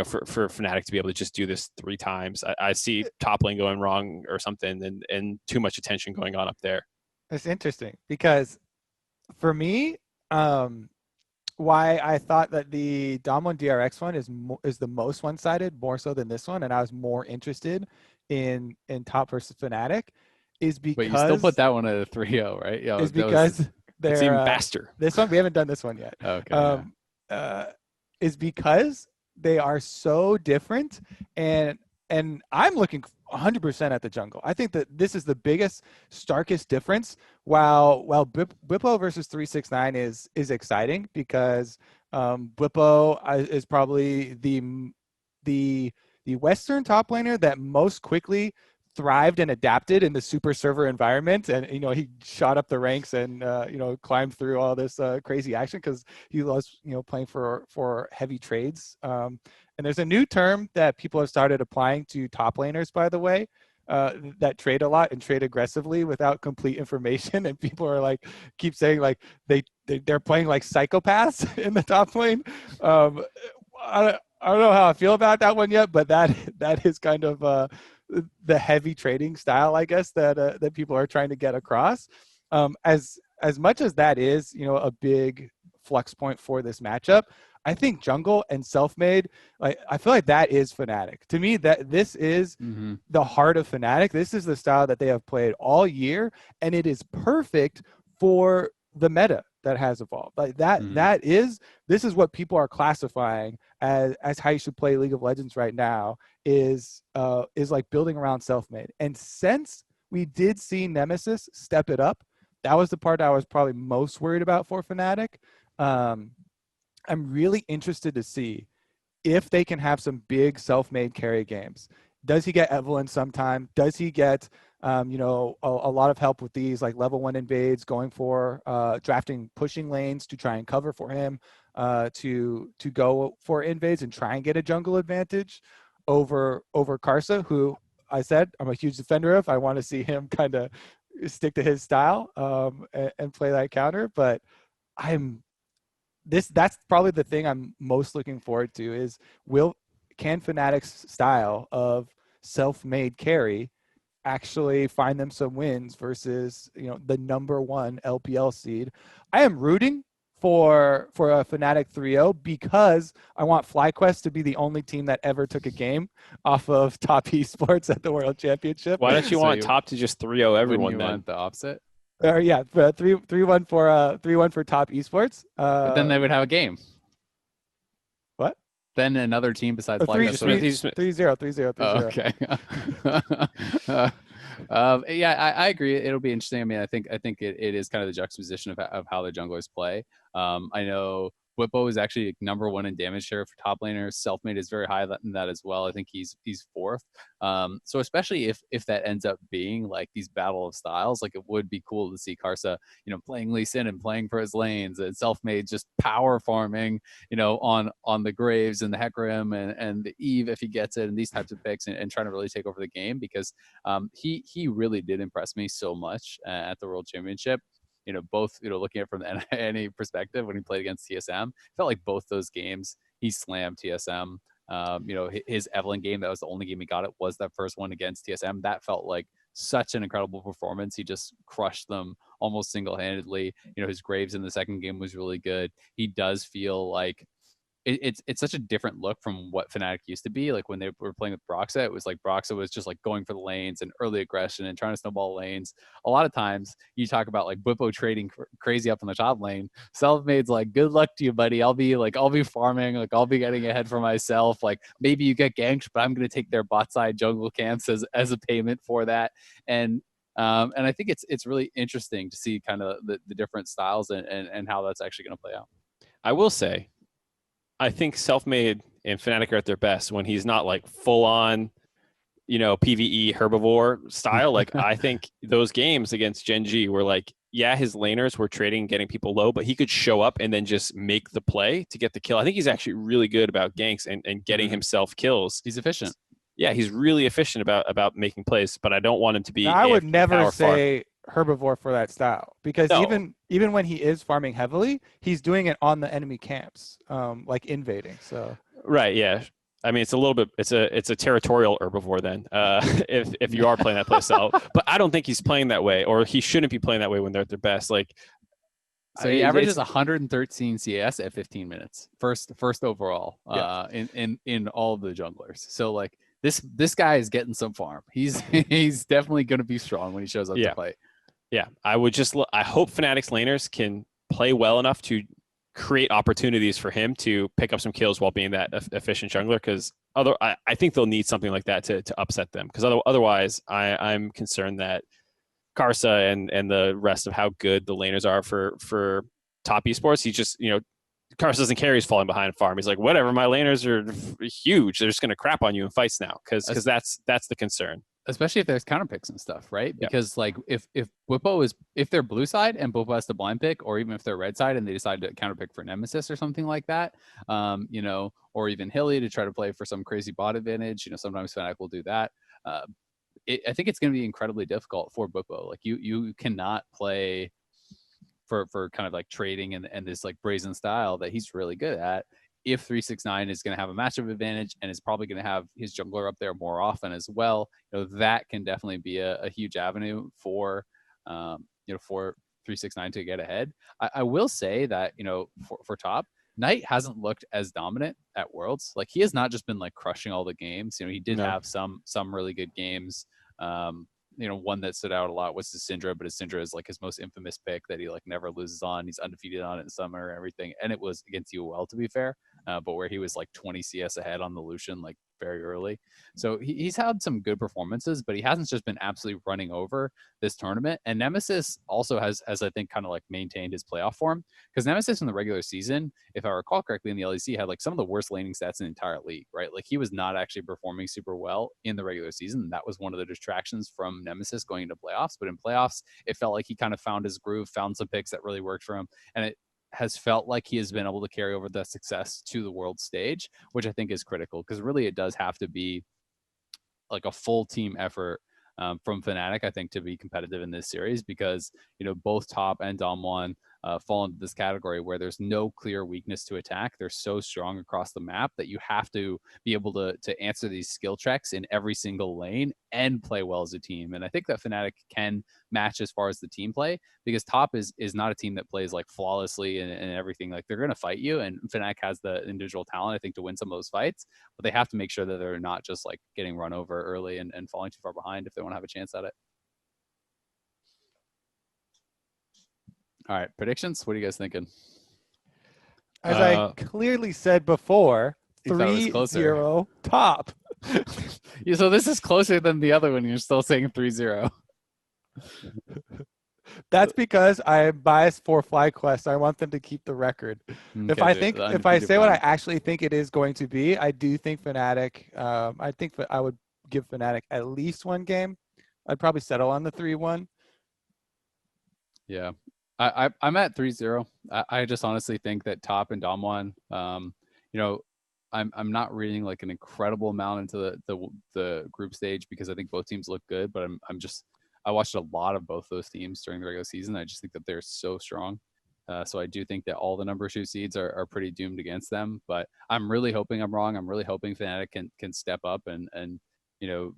for Fnatic to be able to just do this 3 times. I see top lane going wrong or something, and too much attention going on up there. It's interesting because for me, why I thought that the DAMWON DRX one is the most one-sided, more so than this one, and I was more interested in top versus Fnatic, is because. Wait, you still put that one at a 3-0, right? Yeah, is because they're it's even faster. This one we haven't done this one yet. Okay. Is because they are so different, and I'm looking 100% at the jungle. I think that this is the biggest, starkest difference. While Bwipo versus 369 is exciting because Bwipo is probably the Western top laner that most quickly thrived and adapted in the super server environment, and he shot up the ranks and climbed through all this crazy action because he loves playing for heavy trades. And there's a new term that people have started applying to top laners, by the way, that trade a lot and trade aggressively without complete information. And people are keep saying they're playing like psychopaths in the top lane. I don't know how I feel about that one yet, but that is kind of the heavy trading style, I guess, that people are trying to get across. As much as that is, a big flux point for this matchup, I think jungle and self-made, I feel like that is Fnatic. To me, that this is the heart of Fnatic. This is the style that they have played all year, and it is perfect for the meta that has evolved. This is what people are classifying as how you should play League of Legends right now is like building around self-made. And since we did see Nemesis step it up, that was the part I was probably most worried about for Fnatic. I'm really interested to see if they can have some big self-made carry games. Does he get Evelyn sometime? Does he get a lot of help with these like level 1 invades, going for drafting pushing lanes to try and cover for him, to go for invades and try and get a jungle advantage over Karsa, who I said I'm a huge defender of. I want to see him kind of stick to his style and play that counter. But that's probably the thing I'm most looking forward to is can Fnatic's style of self-made carry actually find them some wins versus the number 1 LPL seed. I am rooting for a Fnatic 3-0 because I want FlyQuest to be the only team that ever took a game off of top esports at the World Championship. Why don't you want top to just 3-0 everyone then? Want the opposite? Or yeah, 3-1 for 3-1 for top esports. But then they would have a game. What? Then another team besides FlyQuest. 3-0, 3-0, 3-0. Oh, okay. Yeah, I agree. It'll be interesting. I mean, I think it is kind of the juxtaposition of how the junglers play. I know Whippo is actually #1 in damage share for top laners. Selfmade is very high in that as well. I think he's 4th. So especially if that ends up being like these battle of styles, like it would be cool to see Karsa, playing Lee Sin and playing for his lanes, and Selfmade just power farming, on the Graves and the Hecarim and the Eve if he gets it, and these types of picks, and trying to really take over the game, because he really did impress me so much at the World Championship. Both, looking at it from the NA perspective when he played against TSM, felt like both those games he slammed TSM. His Evelyn game, that was the only game he got it, was that first one against TSM. That felt like such an incredible performance. He just crushed them almost single-handedly. His Graves in the second game was really good. He does feel like it's such a different look from what Fnatic used to be. Like when they were playing with Broxa, it was like Broxa was just like going for the lanes and early aggression and trying to snowball lanes. A lot of times you talk about like Bwipo trading crazy up in the top lane. Selfmade's like, good luck to you, buddy. I'll be farming, like I'll be getting ahead for myself. Like maybe you get ganked, but I'm going to take their bot side jungle camps as a payment for that. And I think it's really interesting to see kind of the different styles and how that's actually going to play out. I will say, I think Selfmade and Fnatic are at their best when he's not like full on, PvE herbivore style. Like I think those games against Gen.G were like, yeah, his laners were trading, getting people low, but he could show up and then just make the play to get the kill. I think he's actually really good about ganks and getting himself kills. He's efficient. Yeah, he's really efficient about making plays, but I don't want him to be. Now, I would never say herbivore for that style, because even when he is farming heavily, he's doing it on the enemy camps, like invading. So right, yeah. I mean, it's a little bit. It's a territorial herbivore then. If you are playing that play style, but I don't think he's playing that way, or he shouldn't be playing that way when they're at their best. Like, so he averages 113 CS at 15 minutes, first overall, in all of the junglers. So like this guy is getting some farm. He's definitely going to be strong when he shows up to play. Yeah, I hope Fnatic's laners can play well enough to create opportunities for him to pick up some kills while being that efficient jungler, because I think they'll need something like that to upset them, because otherwise I'm concerned that Karsa and the rest of how good the laners are for top esports, he just, Karsa doesn't care, he's falling behind farm. He's like, whatever, my laners are huge, they're just going to crap on you in fights now, because that's the concern. Especially if there's counter picks and stuff, right? Because like if they're blue side and Bwipo has to blind pick, or even if they're red side and they decide to counter pick for Nemesis or something like that, or even Hilly to try to play for some crazy bot advantage, sometimes Fnatic will do that. I think it's going to be incredibly difficult for Bwipo. Like you cannot play for kind of like trading and this like brazen style that he's really good at, if 369 is going to have a matchup advantage and is probably going to have his jungler up there more often as well. That can definitely be a huge avenue for for 369 to get ahead. I will say that for top, Knight hasn't looked as dominant at Worlds. Like he has not just been like crushing all the games. He did have some really good games. One that stood out a lot was his Syndra, but his Syndra is like his most infamous pick that he like never loses on. He's undefeated on it in summer and everything. And it was against UOL, to be fair, but where he was like 20 CS ahead on the Lucian, like very early. So he's had some good performances, but he hasn't just been absolutely running over this tournament. And Nemesis also has I think kind of like maintained his playoff form, because Nemesis in the regular season, if I recall correctly, in the LEC had like some of the worst laning stats in the entire league, right? Like he was not actually performing super well in the regular season. That was one of the distractions from Nemesis going into playoffs. But in playoffs, it felt like he kind of found his groove, found some picks that really worked for him, and it has felt like he has been able to carry over the success to the world stage, which I think is critical, because really it does have to be like a full team effort from Fnatic, I think, to be competitive in this series, because both top and DAMWON fall into this category where there's no clear weakness to attack. They're so strong across the map that you have to be able to answer these skill checks in every single lane and play well as a team. And I think that Fnatic can match as far as the team play, because top is not a team that plays like flawlessly and everything. Like they're going to fight you, and Fnatic has the individual talent, I think, to win some of those fights, but they have to make sure that they're not just like getting run over early and falling too far behind if they want to have a chance at it. All right, predictions. What are you guys thinking? As I clearly said before, You thought it was closer. 3-0 top. Yeah, so this is closer than the other one. You're still saying 3-0. That's because I'm biased for FlyQuest. I want them to keep the record. If I say what I actually think it is going to be, I do think Fnatic. I think I would give Fnatic at least one game. I'd probably settle on the 3-1. Yeah, I'm at 3-0. I just honestly think that Top and DAMWON, you know, I'm not reading like an incredible amount into the group stage because I think both teams look good, but I watched a lot of both those teams during the regular season. I just think that they're so strong. So I do think that all the number 2 seeds are pretty doomed against them, but I'm really hoping I'm wrong. I'm really hoping Fnatic can step up and you know,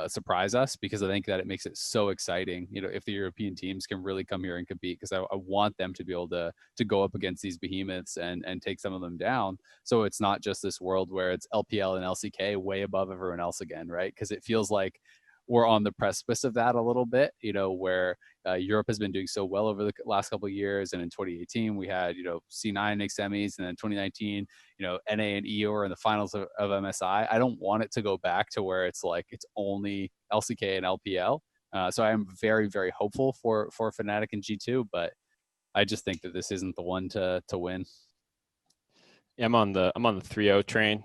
surprise us, because I think that it makes it so exciting. You know, if the European teams can really come here and compete, because I want them to be able to go up against these behemoths and take some of them down. So it's not just this world where it's LPL and LCK way above everyone else again, right? Because it feels like we're on the precipice of that a little bit, you know, where Europe has been doing so well over the last couple of years. And in 2018, we had, you know, C9 make semis, and then 2019, you know, NA and EU are in the finals of MSI. I don't want it to go back to where it's like it's only LCK and LPL. So I am very, very hopeful for Fnatic and G2, but I just think that this isn't the one to win. Yeah, I'm on the 3-0 train.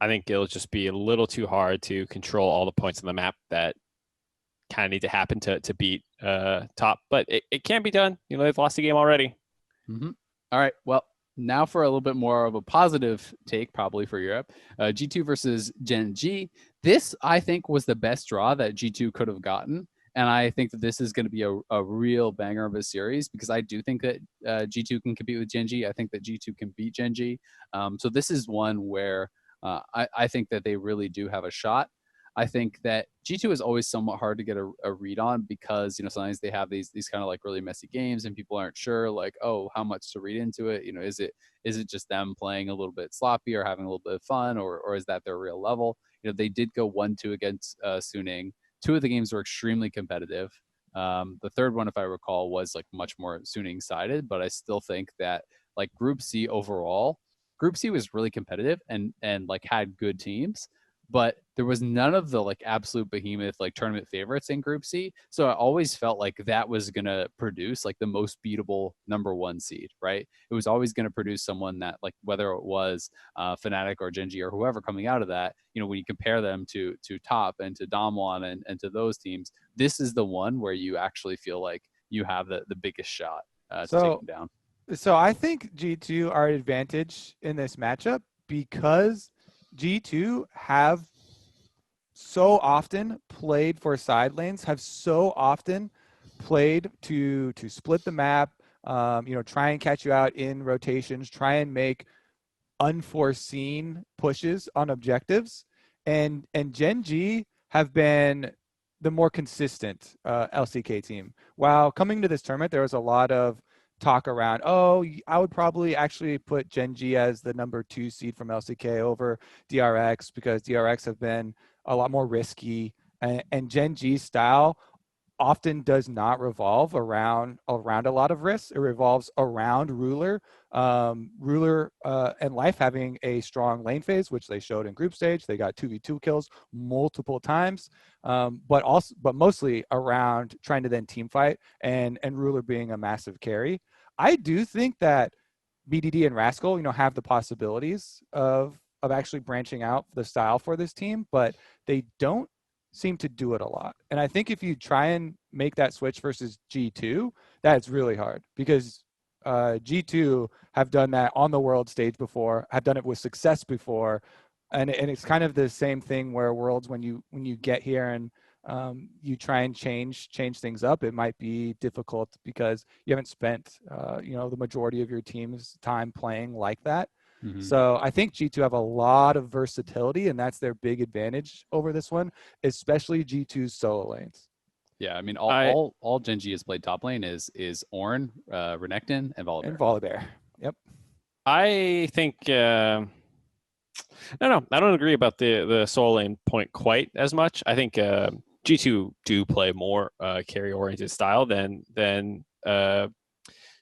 I think it'll just be a little too hard to control all the points on the map that kind of need to happen to beat Top, but it can be done. You know, they've lost the game already. Mm-hmm. All right. Well, now for a little bit more of a positive take, probably for Europe. G2 versus Gen.G. This, I think, was the best draw that G2 could have gotten. And I think that this is going to be a real banger of a series, because I do think that G2 can compete with Gen.G. I think that G2 can beat Gen.G. So this is one where I think that they really do have a shot. I think that G2 is always somewhat hard to get a read on, because, you know, sometimes they have these kind of like really messy games and people aren't sure, like, oh, how much to read into it. You know, is it just them playing a little bit sloppy or having a little bit of fun, or is that their real level? You know, they did go 1-2 against Suning. 2 of the games were extremely competitive. The third one, if I recall, was like much more Suning sided, but I still think that like Group C overall, Group C was really competitive and like had good teams, but there was none of the like absolute behemoth like tournament favorites in Group C. So I always felt like that was gonna produce like the most beatable number 1 seed, right? It was always gonna produce someone that, like, whether it was Fnatic or Gen.G or whoever coming out of that, you know, when you compare them to Top and to DAMWON and to those teams, this is the one where you actually feel like you have the biggest shot to take them down. So I think G2 are at advantage in this matchup because G2 have so often played for side lanes, have so often played to split the map, you know, try and catch you out in rotations, try and make unforeseen pushes on objectives. And Gen.G have been the more consistent LCK team. While coming to this tournament, there was a lot of talk around, oh, I would probably actually put Gen.G as the number 2 seed from LCK over DRX, because DRX have been a lot more risky, and Gen.G's style often does not revolve around a lot of risks. It revolves around Ruler and Life having a strong lane phase, which they showed in group stage. They got 2v2 kills multiple times, but mostly around trying to then team fight, and Ruler being a massive carry. I do think that BDD and Rascal, you know, have the possibilities of actually branching out the style for this team, but they don't seem to do it a lot. And I think if you try and make that switch versus G2, that's really hard, because G2 have done that on the world stage before, have done it with success before, and it's kind of the same thing where Worlds, when you get here and you try and change things up, it might be difficult because you haven't spent you know, the majority of your team's time playing like that. Mm-hmm. So I think G2 have a lot of versatility, and that's their big advantage over this one, especially G2's solo lanes. Yeah, I mean, all Gen.G has played top lane is Ornn, Renekton, and Volibear. And Volibear, yep. I think no, I don't agree about the solo lane point quite as much. I think G2 do play more carry oriented style than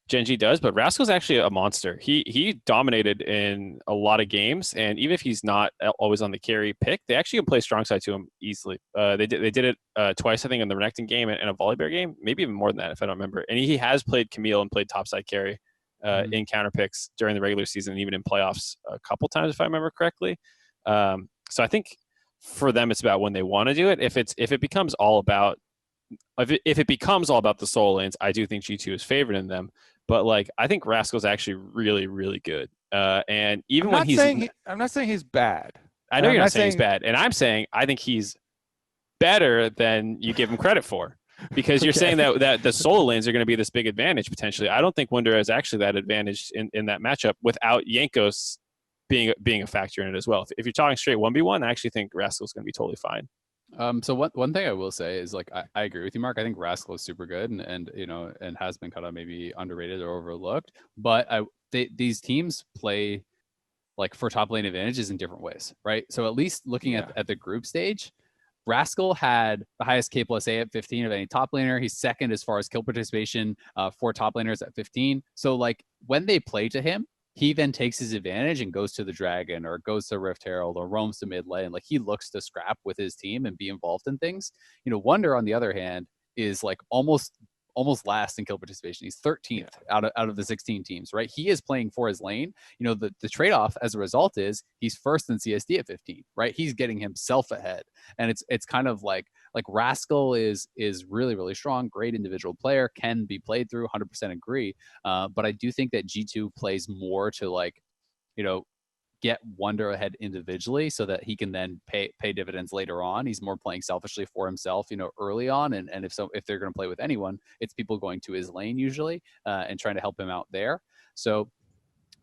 Gen.G does, but Rascal's actually a monster. He dominated in a lot of games, and even if he's not always on the carry pick, they actually can play strong side to him easily. They did it twice, I think, in the Renekton game and a Volibear game, maybe even more than that if I don't remember. And he has played Camille and played topside carry in counter picks during the regular season and even in playoffs a couple times if I remember correctly. So I think for them it's about when they want to do it. If it becomes all about the solo lanes, I do think G2 is favored in them. But like, I think Rascal's actually really, really good. And even when I'm not saying he's bad. I know you're not saying he's bad, and I'm saying I think he's better than you give him credit for, because you're saying that the solo lanes are going to be this big advantage potentially. I don't think Wunder is actually that advantage in that matchup without Jankos being a factor in it as well. If you're talking straight 1v1, I actually think Rascal's going to be totally fine. So one thing I will say is like I agree with you, Mark. I think Rascal is super good and you know, and has been kind of maybe underrated or overlooked. But these teams play like for top lane advantages in different ways, right? So at least looking at the group stage, Rascal had the highest K plus A at 15 of any top laner. He's second as far as kill participation for top laners at 15. So like when they play to him, he then takes his advantage and goes to the Dragon or goes to Rift Herald or roams to mid lane. Like he looks to scrap with his team and be involved in things. You know, Wunder on the other hand is like almost last in kill participation. He's 13th out of the 16 teams, right? He is playing for his lane. You know, the trade-off as a result is he's first in CSD at 15, right? He's getting himself ahead. And it's kind of like Rascal is really, really strong, great individual player, can be played through, 100% agree. But I do think that G2 plays more to like, you know, get Wunder ahead individually so that he can then pay dividends later on. He's more playing selfishly for himself, you know, early on. And if they're going to play with anyone, it's people going to his lane usually and trying to help him out there. So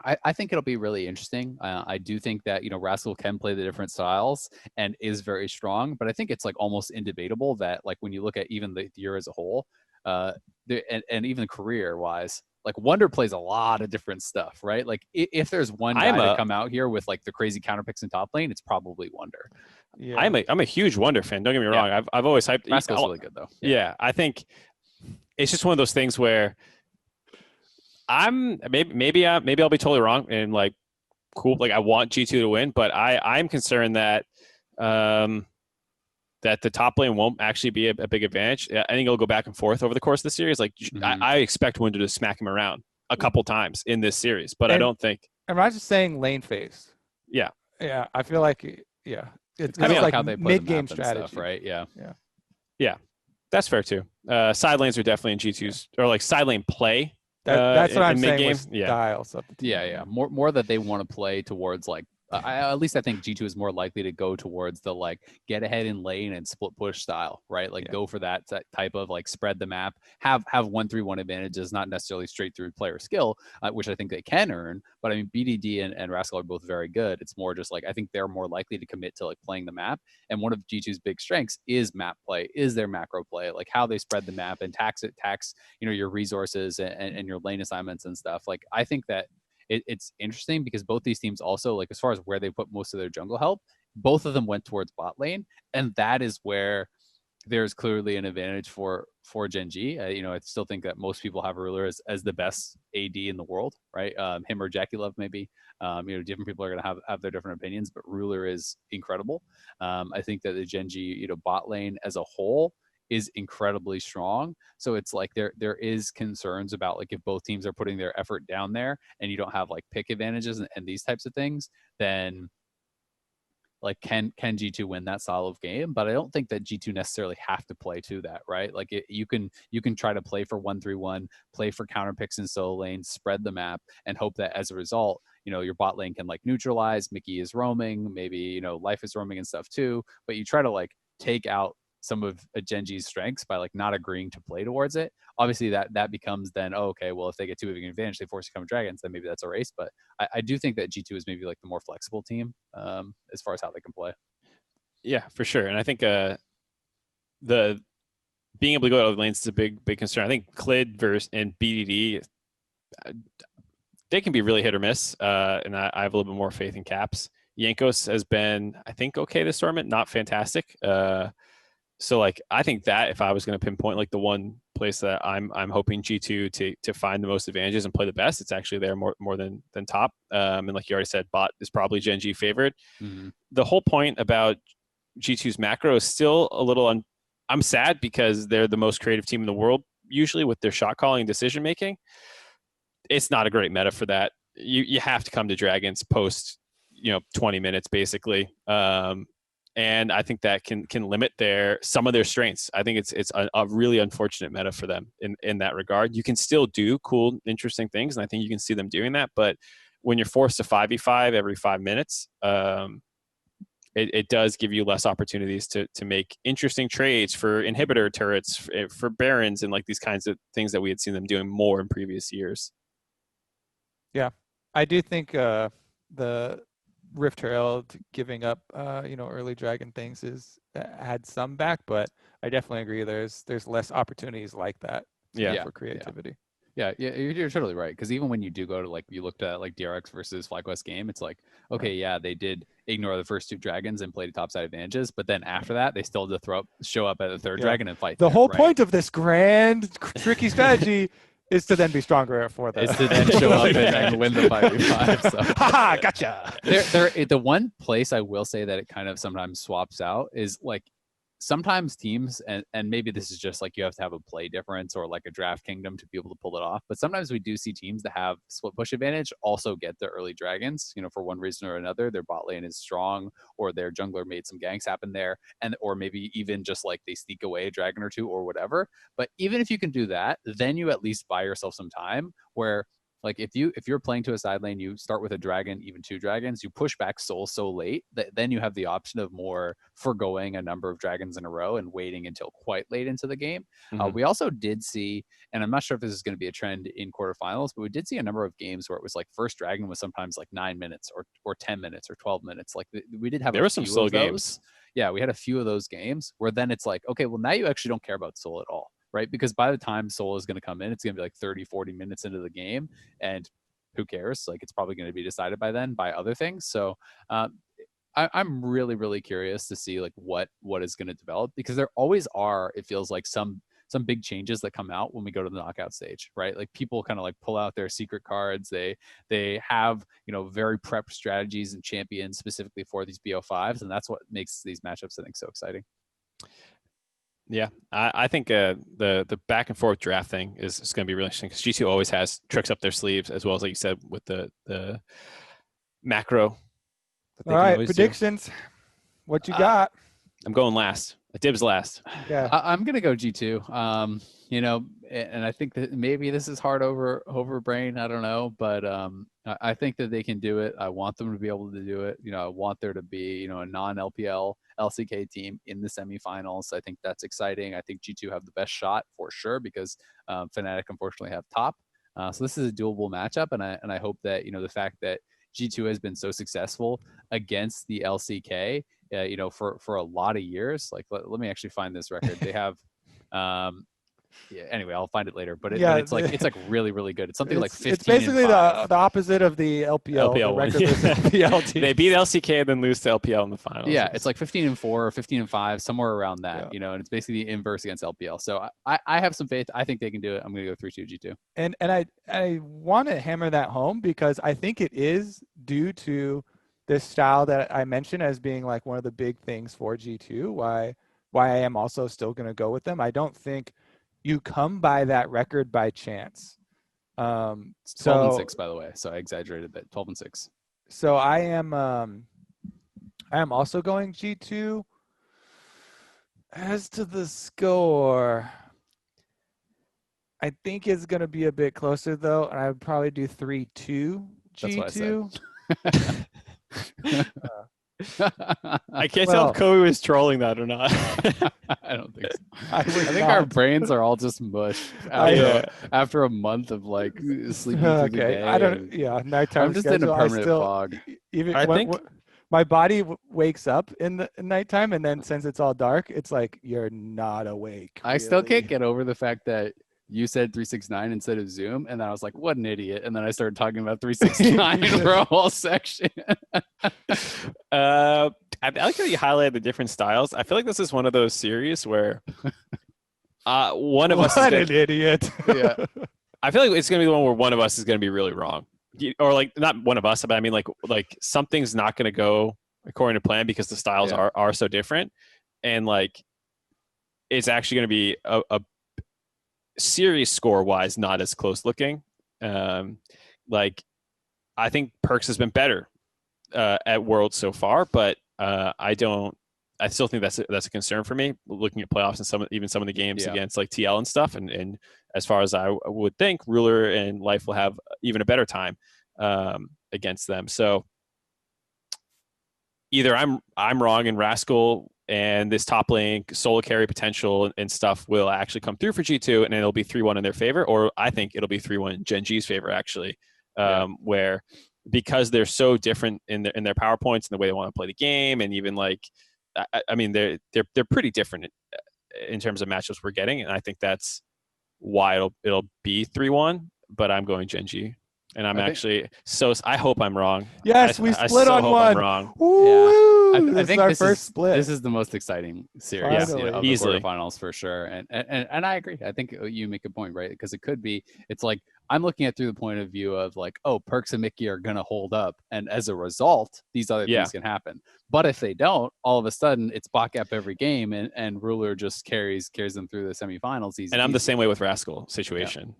I think it'll be really interesting. I do think that, you know, Rascal can play the different styles and is very strong, but I think it's like almost indebatable that like when you look at even the year as a whole, and even career wise, like Wunder plays a lot of different stuff, right? Like if there's one guy to come out here with like the crazy counter picks in top lane, it's probably Wunder. Yeah. I'm a huge Wunder fan. Don't get me wrong. I've always hyped. Rascal's really good though. Yeah, I think it's just one of those things where maybe I'll be totally wrong and like cool. Like I want G2 to win, but I'm concerned that that the top lane won't actually be a big advantage. I think it'll go back and forth over the course of the series. Like I expect Wunder to smack him around a couple times in this series, but I don't think. I'm not just saying lane phase. Yeah. Yeah. I feel like, it's like how they play mid-game the strategy, stuff, right? Yeah. Yeah. That's fair too. Side lanes are definitely in G2's or like side lane play. That's what I'm saying mid-game. with styles of the team. Yeah. More that they want to play towards like, at least I think G2 is more likely to go towards the like get ahead in lane and split push style, right? Like go for that type of like spread the map, have 1-3-1 advantages, not necessarily straight through player skill, which I think they can earn. But I mean, BDD and Rascal are both very good. It's more just like I think they're more likely to commit to like playing the map. And one of G2's big strengths is map play, is their macro play, like how they spread the map and tax you know, your resources and your lane assignments and stuff. Like I think that it's interesting because both these teams also, like as far as where they put most of their jungle help, both of them went towards bot lane, and that is where there's clearly an advantage for Gen.G. You know, I still think that most people have Ruler as the best AD in the world, right? Him or Jackie Love maybe. You know, different people are going to have their different opinions, but Ruler is incredible. I think that the Gen.G, you know, bot lane as a whole is incredibly strong. So it's like there is concerns about like if both teams are putting their effort down there and you don't have like pick advantages and these types of things, then like can G2 win that style of game? But I don't think that G2 necessarily have to play to that, right? Like you can try to play for 1-3-1, play for counter picks in solo lane, spread the map, and hope that as a result, you know, your bot lane can like neutralize. Mickey is roaming, maybe, you know, Life is roaming and stuff too. But you try to like take out some of a Gen.G's strengths by like not agreeing to play towards it. Obviously that becomes then, okay, well, if they get too big an advantage, they force to come dragons, then maybe that's a race. But I do think that G2 is maybe like the more flexible team as far as how they can play. Yeah, for sure. And I think the being able to go to other lanes is a big concern. I think Clid and BDD, they can be really hit or miss. And I have a little bit more faith in Caps. Jankos has been, I think, okay this tournament, not fantastic. So like I think that if I was going to pinpoint like the one place that I'm hoping G2 to find the most advantages and play the best, it's actually there more than top. And like you already said, bot is probably Gen.G favorite. Mm-hmm. The whole point about G2's macro is still a little I'm sad because they're the most creative team in the world usually with their shot calling and decision making. It's not a great meta for that. You have to come to Dragons post 20 minutes basically. And I think that can limit some of their strengths. I think it's a really unfortunate meta for them in that regard. You can still do cool, interesting things, and I think you can see them doing that. But when you're forced to 5v5 every 5 minutes, it does give you less opportunities to make interesting trades for inhibitor turrets, for barons, and like these kinds of things that we had seen them doing more in previous years. Yeah, I do think the Rift Herald giving up, early dragon things had some back, but I definitely agree. There's less opportunities like that. For creativity. Yeah, you're totally right. Because even when you do go to like you looked at like DRX versus FlyQuest game, it's like okay, yeah, they did ignore the first 2 dragons and played topside advantages, but then after that they still had to show up at the 3rd dragon and fight. The whole point of this grand tricky strategy is to then be stronger for that. Is to then show up and win the 5v5. So. Haha, gotcha. The one place I will say that it kind of sometimes swaps out is like sometimes teams, and maybe this is just like you have to have a play difference or like a draft kingdom to be able to pull it off. But sometimes we do see teams that have split push advantage also get the early dragons, for one reason or another. Their bot lane is strong or their jungler made some ganks happen there. Or maybe even just like they sneak away a dragon or 2 or whatever. But even if you can do that, then you at least buy yourself some time where like if you're playing to a side lane, you start with a dragon, even 2 dragons, you push back Soul so late that then you have the option of more forgoing a number of dragons in a row and waiting until quite late into the game. Mm-hmm. We also did see, and I'm not sure if this is going to be a trend in quarterfinals, but we did see a number of games where it was like first dragon was sometimes like 9 minutes or 10 minutes or 12 minutes. Like we did have there were some slow games. Yeah, we had a few of those games where then it's like, okay, well now you actually don't care about Soul at all. Right? Because by the time Soul is going to come in, it's going to be like 30, 40 minutes into the game. And who cares? Like it's probably going to be decided by then by other things. So I'm really, really curious to see like what is going to develop, because there always are, it feels like some big changes that come out when we go to the knockout stage, right? Like people kind of like pull out their secret cards. They have, very prepped strategies and champions specifically for these BO5s. And that's what makes these matchups, I think, so exciting. Yeah, I think the back and forth draft thing is going to be really interesting because G2 always has tricks up their sleeves, as well as like you said with the macro. All right, predictions. What you got? I'm going last. Dibs last. Yeah, I'm gonna go G2. And I think that maybe this is hard over brain. I don't know, but I think that they can do it. I want them to be able to do it. I want there to be a non-LPL LCK team in the semifinals. I think that's exciting. I think G2 have the best shot for sure because Fnatic unfortunately have top. So this is a doable matchup, and I hope that the fact that G2 has been so successful against the LCK, for a lot of years. Like let me actually find this record. They have. Anyway, I'll find it later. But it's like really, really good. It's something like 15. It's basically the opposite of the LPL. The record LPL team. They beat LCK and then lose to LPL in the finals. Yeah, it's like 15-4 or 15-5, somewhere around that. And it's basically the inverse against LPL. So I have some faith. I think they can do it. I'm going to go 3-2 G2. And I want to hammer that home because I think it is due to this style that I mentioned as being like one of the big things for G2. Why I am also still going to go with them. I don't think you come by that record by chance. It's 12-6, by the way. So I exaggerated that. 12-6. So I am also going G2. As to the score, I think it's going to be a bit closer though, and I would probably do 3-2 G2. That's what I said. I can't tell if Kobe was trolling that or not. I don't think so. I think our brains are all just mush after a month of like sleeping through the day. I don't. Nighttime. I'm just in a permanent fog. I think my body wakes up in the nighttime, and then since it's all dark, it's like you're not awake. I still can't get over the fact that you said 369 instead of Zoom, and then I was like, what an idiot. And then I started talking about 369 for a whole section. I like how you highlighted the different styles. I feel like this is one of those series where one of us is What gonna, an idiot. Yeah. I feel like it's going to be the one where one of us is going to be really wrong. Or like not one of us, but I mean like something's not going to go according to plan because the styles are so different. And like it's actually going to be a series score wise not as close looking. Like I think Perks has been better at Worlds so far, but I still think that's a concern for me looking at playoffs and even some of the games against like TL and stuff. And as far as I would think, Ruler and Life will have even a better time against them. So either I'm wrong and Rascal and this top lane solo carry potential and stuff will actually come through for G2 and it'll be 3-1 in their favor, or I think it'll be 3-1 in Gen.G's favor actually, where because they're so different in their PowerPoints and the way they want to play the game, and even like I mean they're pretty different in terms of matchups we're getting, and I think that's why it'll be 3-1. But I'm going Gen.G, and I hope I'm wrong. Yes, we split on hope one. I'm wrong. Woo! I This think is our this first split. This is the most exciting series Finally. of the Easily. quarterfinals for sure. And I agree. I think you make a point, right? Because it's like I'm looking at through the point of view of like, oh, Perks and Mickey are gonna hold up, and as a result, these other things can happen. But if they don't, all of a sudden it's bot gap every game, and Ruler just carries them through the semifinals. And I'm the same way with Rascal situation.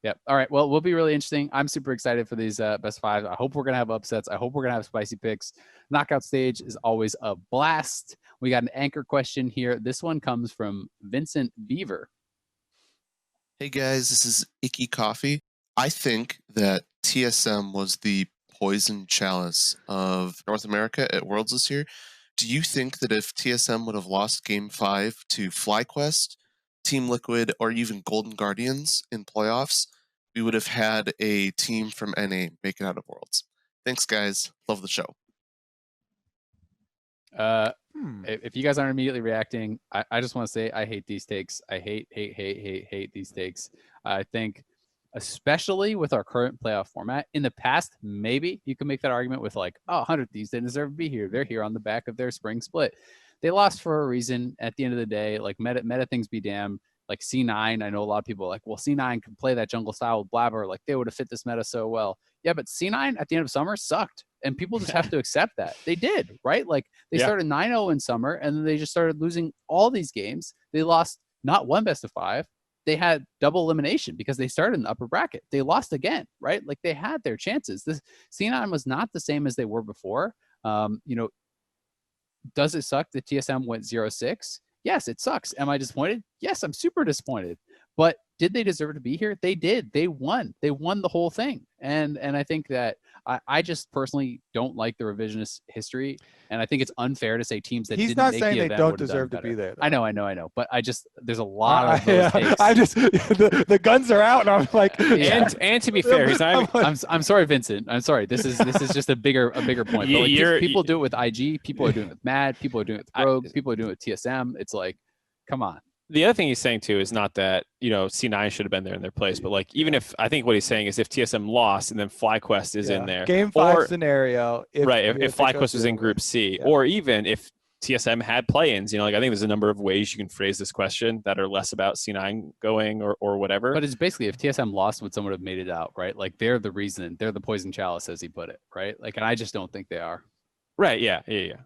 Yep. All right. Well, will be really interesting. I'm super excited for these best five. I hope we're going to have upsets. I hope we're going to have spicy picks. Knockout stage is always a blast. We got an anchor question here. This one comes from Vincent Biever. Hey guys, this is IckyCoffee. I think that TSM was the poison chalice of North America at Worlds this year. Do you think that if TSM would have lost Game 5 to FlyQuest, Team Liquid, or even Golden Guardians in playoffs, we would have had a team from NA make it out of Worlds? Thanks, guys. Love the show. If you guys aren't immediately reacting, I just want to say I hate these takes. I hate these takes. I think, especially with our current playoff format, in the past, maybe you can make that argument with like, oh, 100 Thieves didn't deserve to be here. They're here on the back of their spring split. They lost for a reason. At the end of the day, like meta things be damned. Like C9, I know a lot of people are like, well, C9 can play that jungle style with Blabber. Like they would have fit this meta so well. Yeah, but C9 at the end of summer sucked. And people just have to accept that. They did, right? Like they started 9-0 in summer, and then they just started losing all these games. They lost not one best of 5. They had double elimination because they started in the upper bracket. They lost again, right? Like they had their chances. This C9 was not the same as they were before. Does it suck that TSM went 0-6? Yes, it sucks. Am I disappointed? Yes, I'm super disappointed. But did they deserve to be here? They did. They won. They won the whole thing. And I think that I just personally don't like the revisionist history. And I think it's unfair to say teams that He's didn't not make saying the they event don't would have deserve done to be better. there, though. I know. But there's a lot of those takes. I just the guns are out, and I'm like, And to be fair, he's not even, I'm sorry, Vincent. I'm sorry. This is just a bigger point. But like, people do it with IG. People are doing it with Mad. People are doing it with Rogue. People are doing it with TSM. It's like, come on. The other thing he's saying too is not that, C9 should have been there in their place, but like even if I think what he's saying is if TSM lost and then FlyQuest is in there. Game 5 scenario. If FlyQuest was in Group C, or even if TSM had play-ins, like I think there's a number of ways you can phrase this question that are less about C9 going or whatever. But it's basically if TSM lost, would someone have made it out, right? Like they're the reason, they're the poison chalice, as he put it, right? Like, and I just don't think they are. Right. Yeah.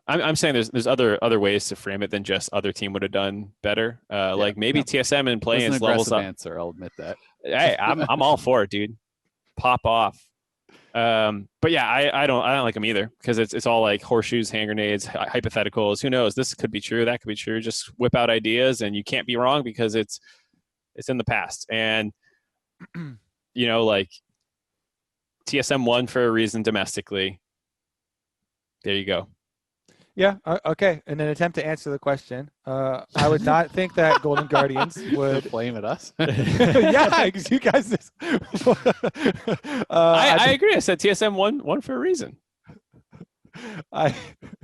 I'm saying there's other ways to frame it than just other team would have done better. Like maybe TSM and play-ins levels up. Answer, I'll admit that. Hey, I'm all for it, dude. Pop off. But yeah, I don't like them either because it's all like horseshoes, hand grenades, hypotheticals. Who knows? This could be true. That could be true. Just whip out ideas, and you can't be wrong because it's in the past. And like TSM won for a reason domestically. There you go. Yeah. Okay. In an attempt to answer the question, I would not think that Golden Guardians would blame at us. Yeah, because you guys. I agree. I said TSM won for a reason.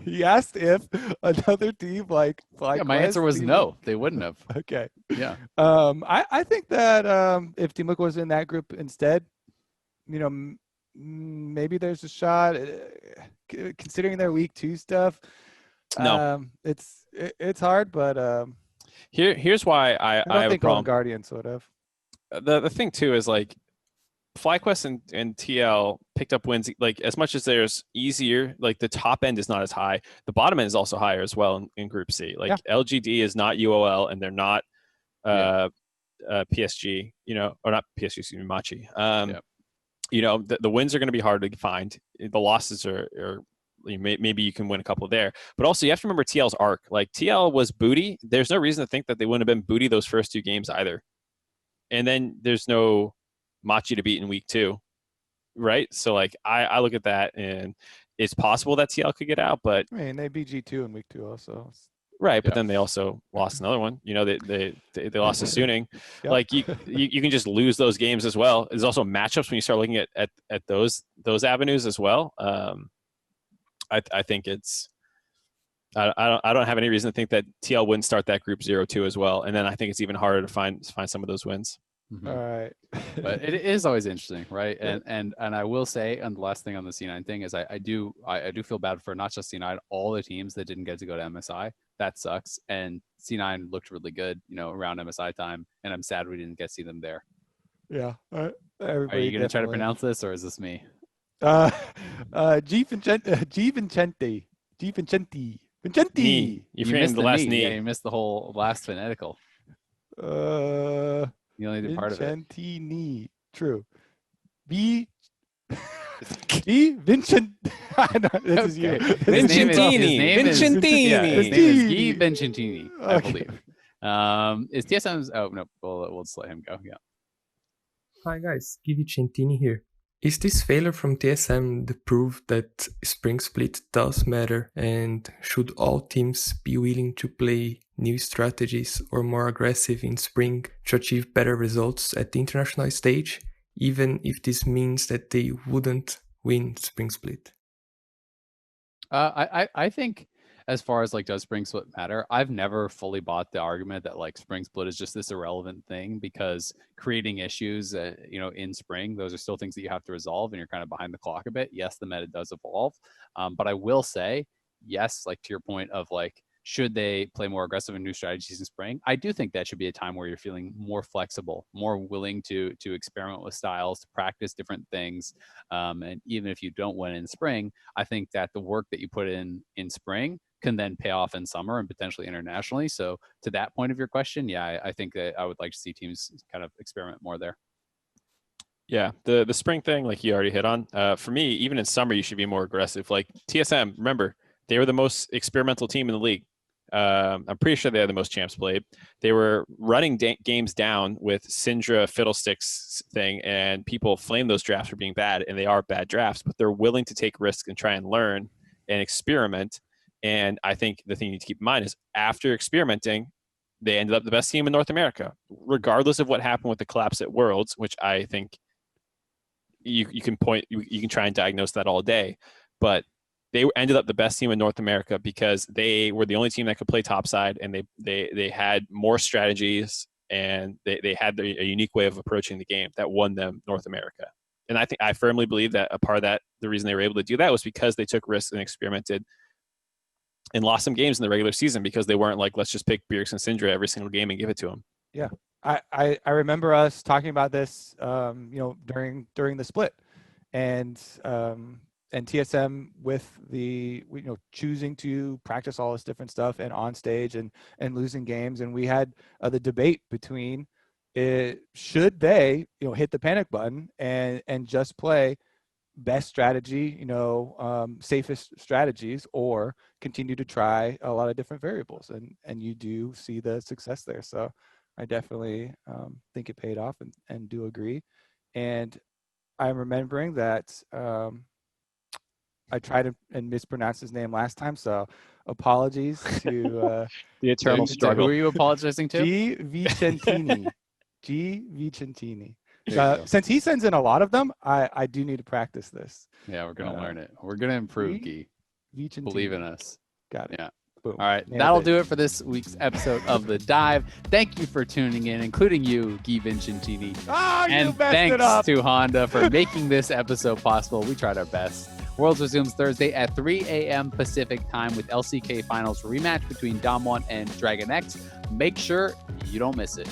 He asked if another team like FlyQuest. My answer was no. They wouldn't have. Okay. Yeah. I think that if Team Liquid was in that group instead, maybe there's a shot. Considering their week 2 stuff, No. It's hard, but Here's why I don't have a think Golden problem. Guardians would have. The thing too is like FlyQuest and TL picked up wins. Like as much as there's easier, like the top end is not as high. The bottom end is also higher as well in Group C. Like LGD is not UOL and they're not PSG. Or not PSG. Excuse me, Machi. The wins are going to be hard to find. The losses are maybe you can win a couple there. But also you have to remember TL's arc. Like TL was booty. There's no reason to think that they wouldn't have been booty those first 2 games either. And then there's no Machi to beat in week 2, right? So like I look at that and it's possible that TL could get out, but I mean they beat G2 in week 2 also. Right, but then they also lost another one. They lost to Suning. Yep. Like you can just lose those games as well. There's also matchups when you start looking at those avenues as well. I think it's I don't have any reason to think that TL wouldn't start that group 0-2 as well. And then I think it's even harder to find some of those wins. Mm-hmm. All right. But it is always interesting, right? And I will say, and the last thing on the C9 thing is I do feel bad for not just C9, all the teams that didn't get to go to MSI. That sucks. And C9 looked really good, around MSI time, and I'm sad we didn't get to see them there. Yeah. Are you going to try to pronounce this, or is this me? G Vincenti. Vincenti. You forgetting the last knee. Yeah, you missed the whole last phonetical. You only did part of it. Vicentini. True. Vincent. This is you. Vincentini. Vincentini. His name is Guih Vincentini, I believe. Is TSM's? Oh no, we'll just let him go. Yeah. Hi guys, Guih Vincentini here. Is this failure from TSM the proof that Spring Split does matter, and should all teams be willing to play new strategies or more aggressive in Spring to achieve better results at the international stage, even if this means that they wouldn't win Spring Split? I think as far as like, does Spring Split matter? I've never fully bought the argument that like Spring Split is just this irrelevant thing, because creating issues, in Spring, those are still things that you have to resolve, and you're kind of behind the clock a bit. Yes, the meta does evolve, but I will say, yes, like to your point of like, should they play more aggressive and new strategies in Spring? I do think that should be a time where you're feeling more flexible, more willing to experiment with styles, to practice different things. And even if you don't win in Spring, I think that the work that you put in Spring can then pay off in summer and potentially internationally. So to that point of your question, yeah, I think that I would like to see teams kind of experiment more there. Yeah, the Spring thing, like you already hit on. For me, even in summer, you should be more aggressive. Like TSM, remember, they were the most experimental team in the league. I'm pretty sure they had the most champs played. They were running games down with Syndra Fiddlesticks thing, and people flame those drafts for being bad, and they are bad drafts, but they're willing to take risks and try and learn and experiment. And I think the thing you need to keep in mind is after experimenting, they ended up the best team in North America, regardless of what happened with the collapse at Worlds, which I think you can try and diagnose that all day, but they ended up the best team in North America because they were the only team that could play topside, and they had more strategies, and they had a unique way of approaching the game that won them North America. And I firmly believe that a part of that, the reason they were able to do that was because they took risks and experimented and lost some games in the regular season because they weren't like, let's just pick Bjergsen and Syndra every single game and give it to them. Yeah. I remember us talking about this, during the split, and TSM with the, choosing to practice all this different stuff and on stage and losing games. And we had the debate between should they, hit the panic button and just play best strategy, safest strategies, or continue to try a lot of different variables. And you do see the success there. So I definitely think it paid off and do agree. And I'm remembering that I tried and mispronounced his name last time, so apologies to the eternal struggle. Who are you apologizing to? G Vicentini. G Vicentini. Since he sends in a lot of them, I do need to practice this. Yeah, we're gonna learn it. We're gonna improve, Guih. Believe in us. Got it. Yeah. Boom. All right, that'll do it for this week's episode of The Dive. Thank you for tuning in, including you, Guih Vincentini. Oh, and thanks to Honda for making this episode possible. We tried our best. Worlds resumes Thursday at 3 a.m. Pacific time with LCK Finals rematch between DAMWON and Dragon X. Make sure you don't miss it.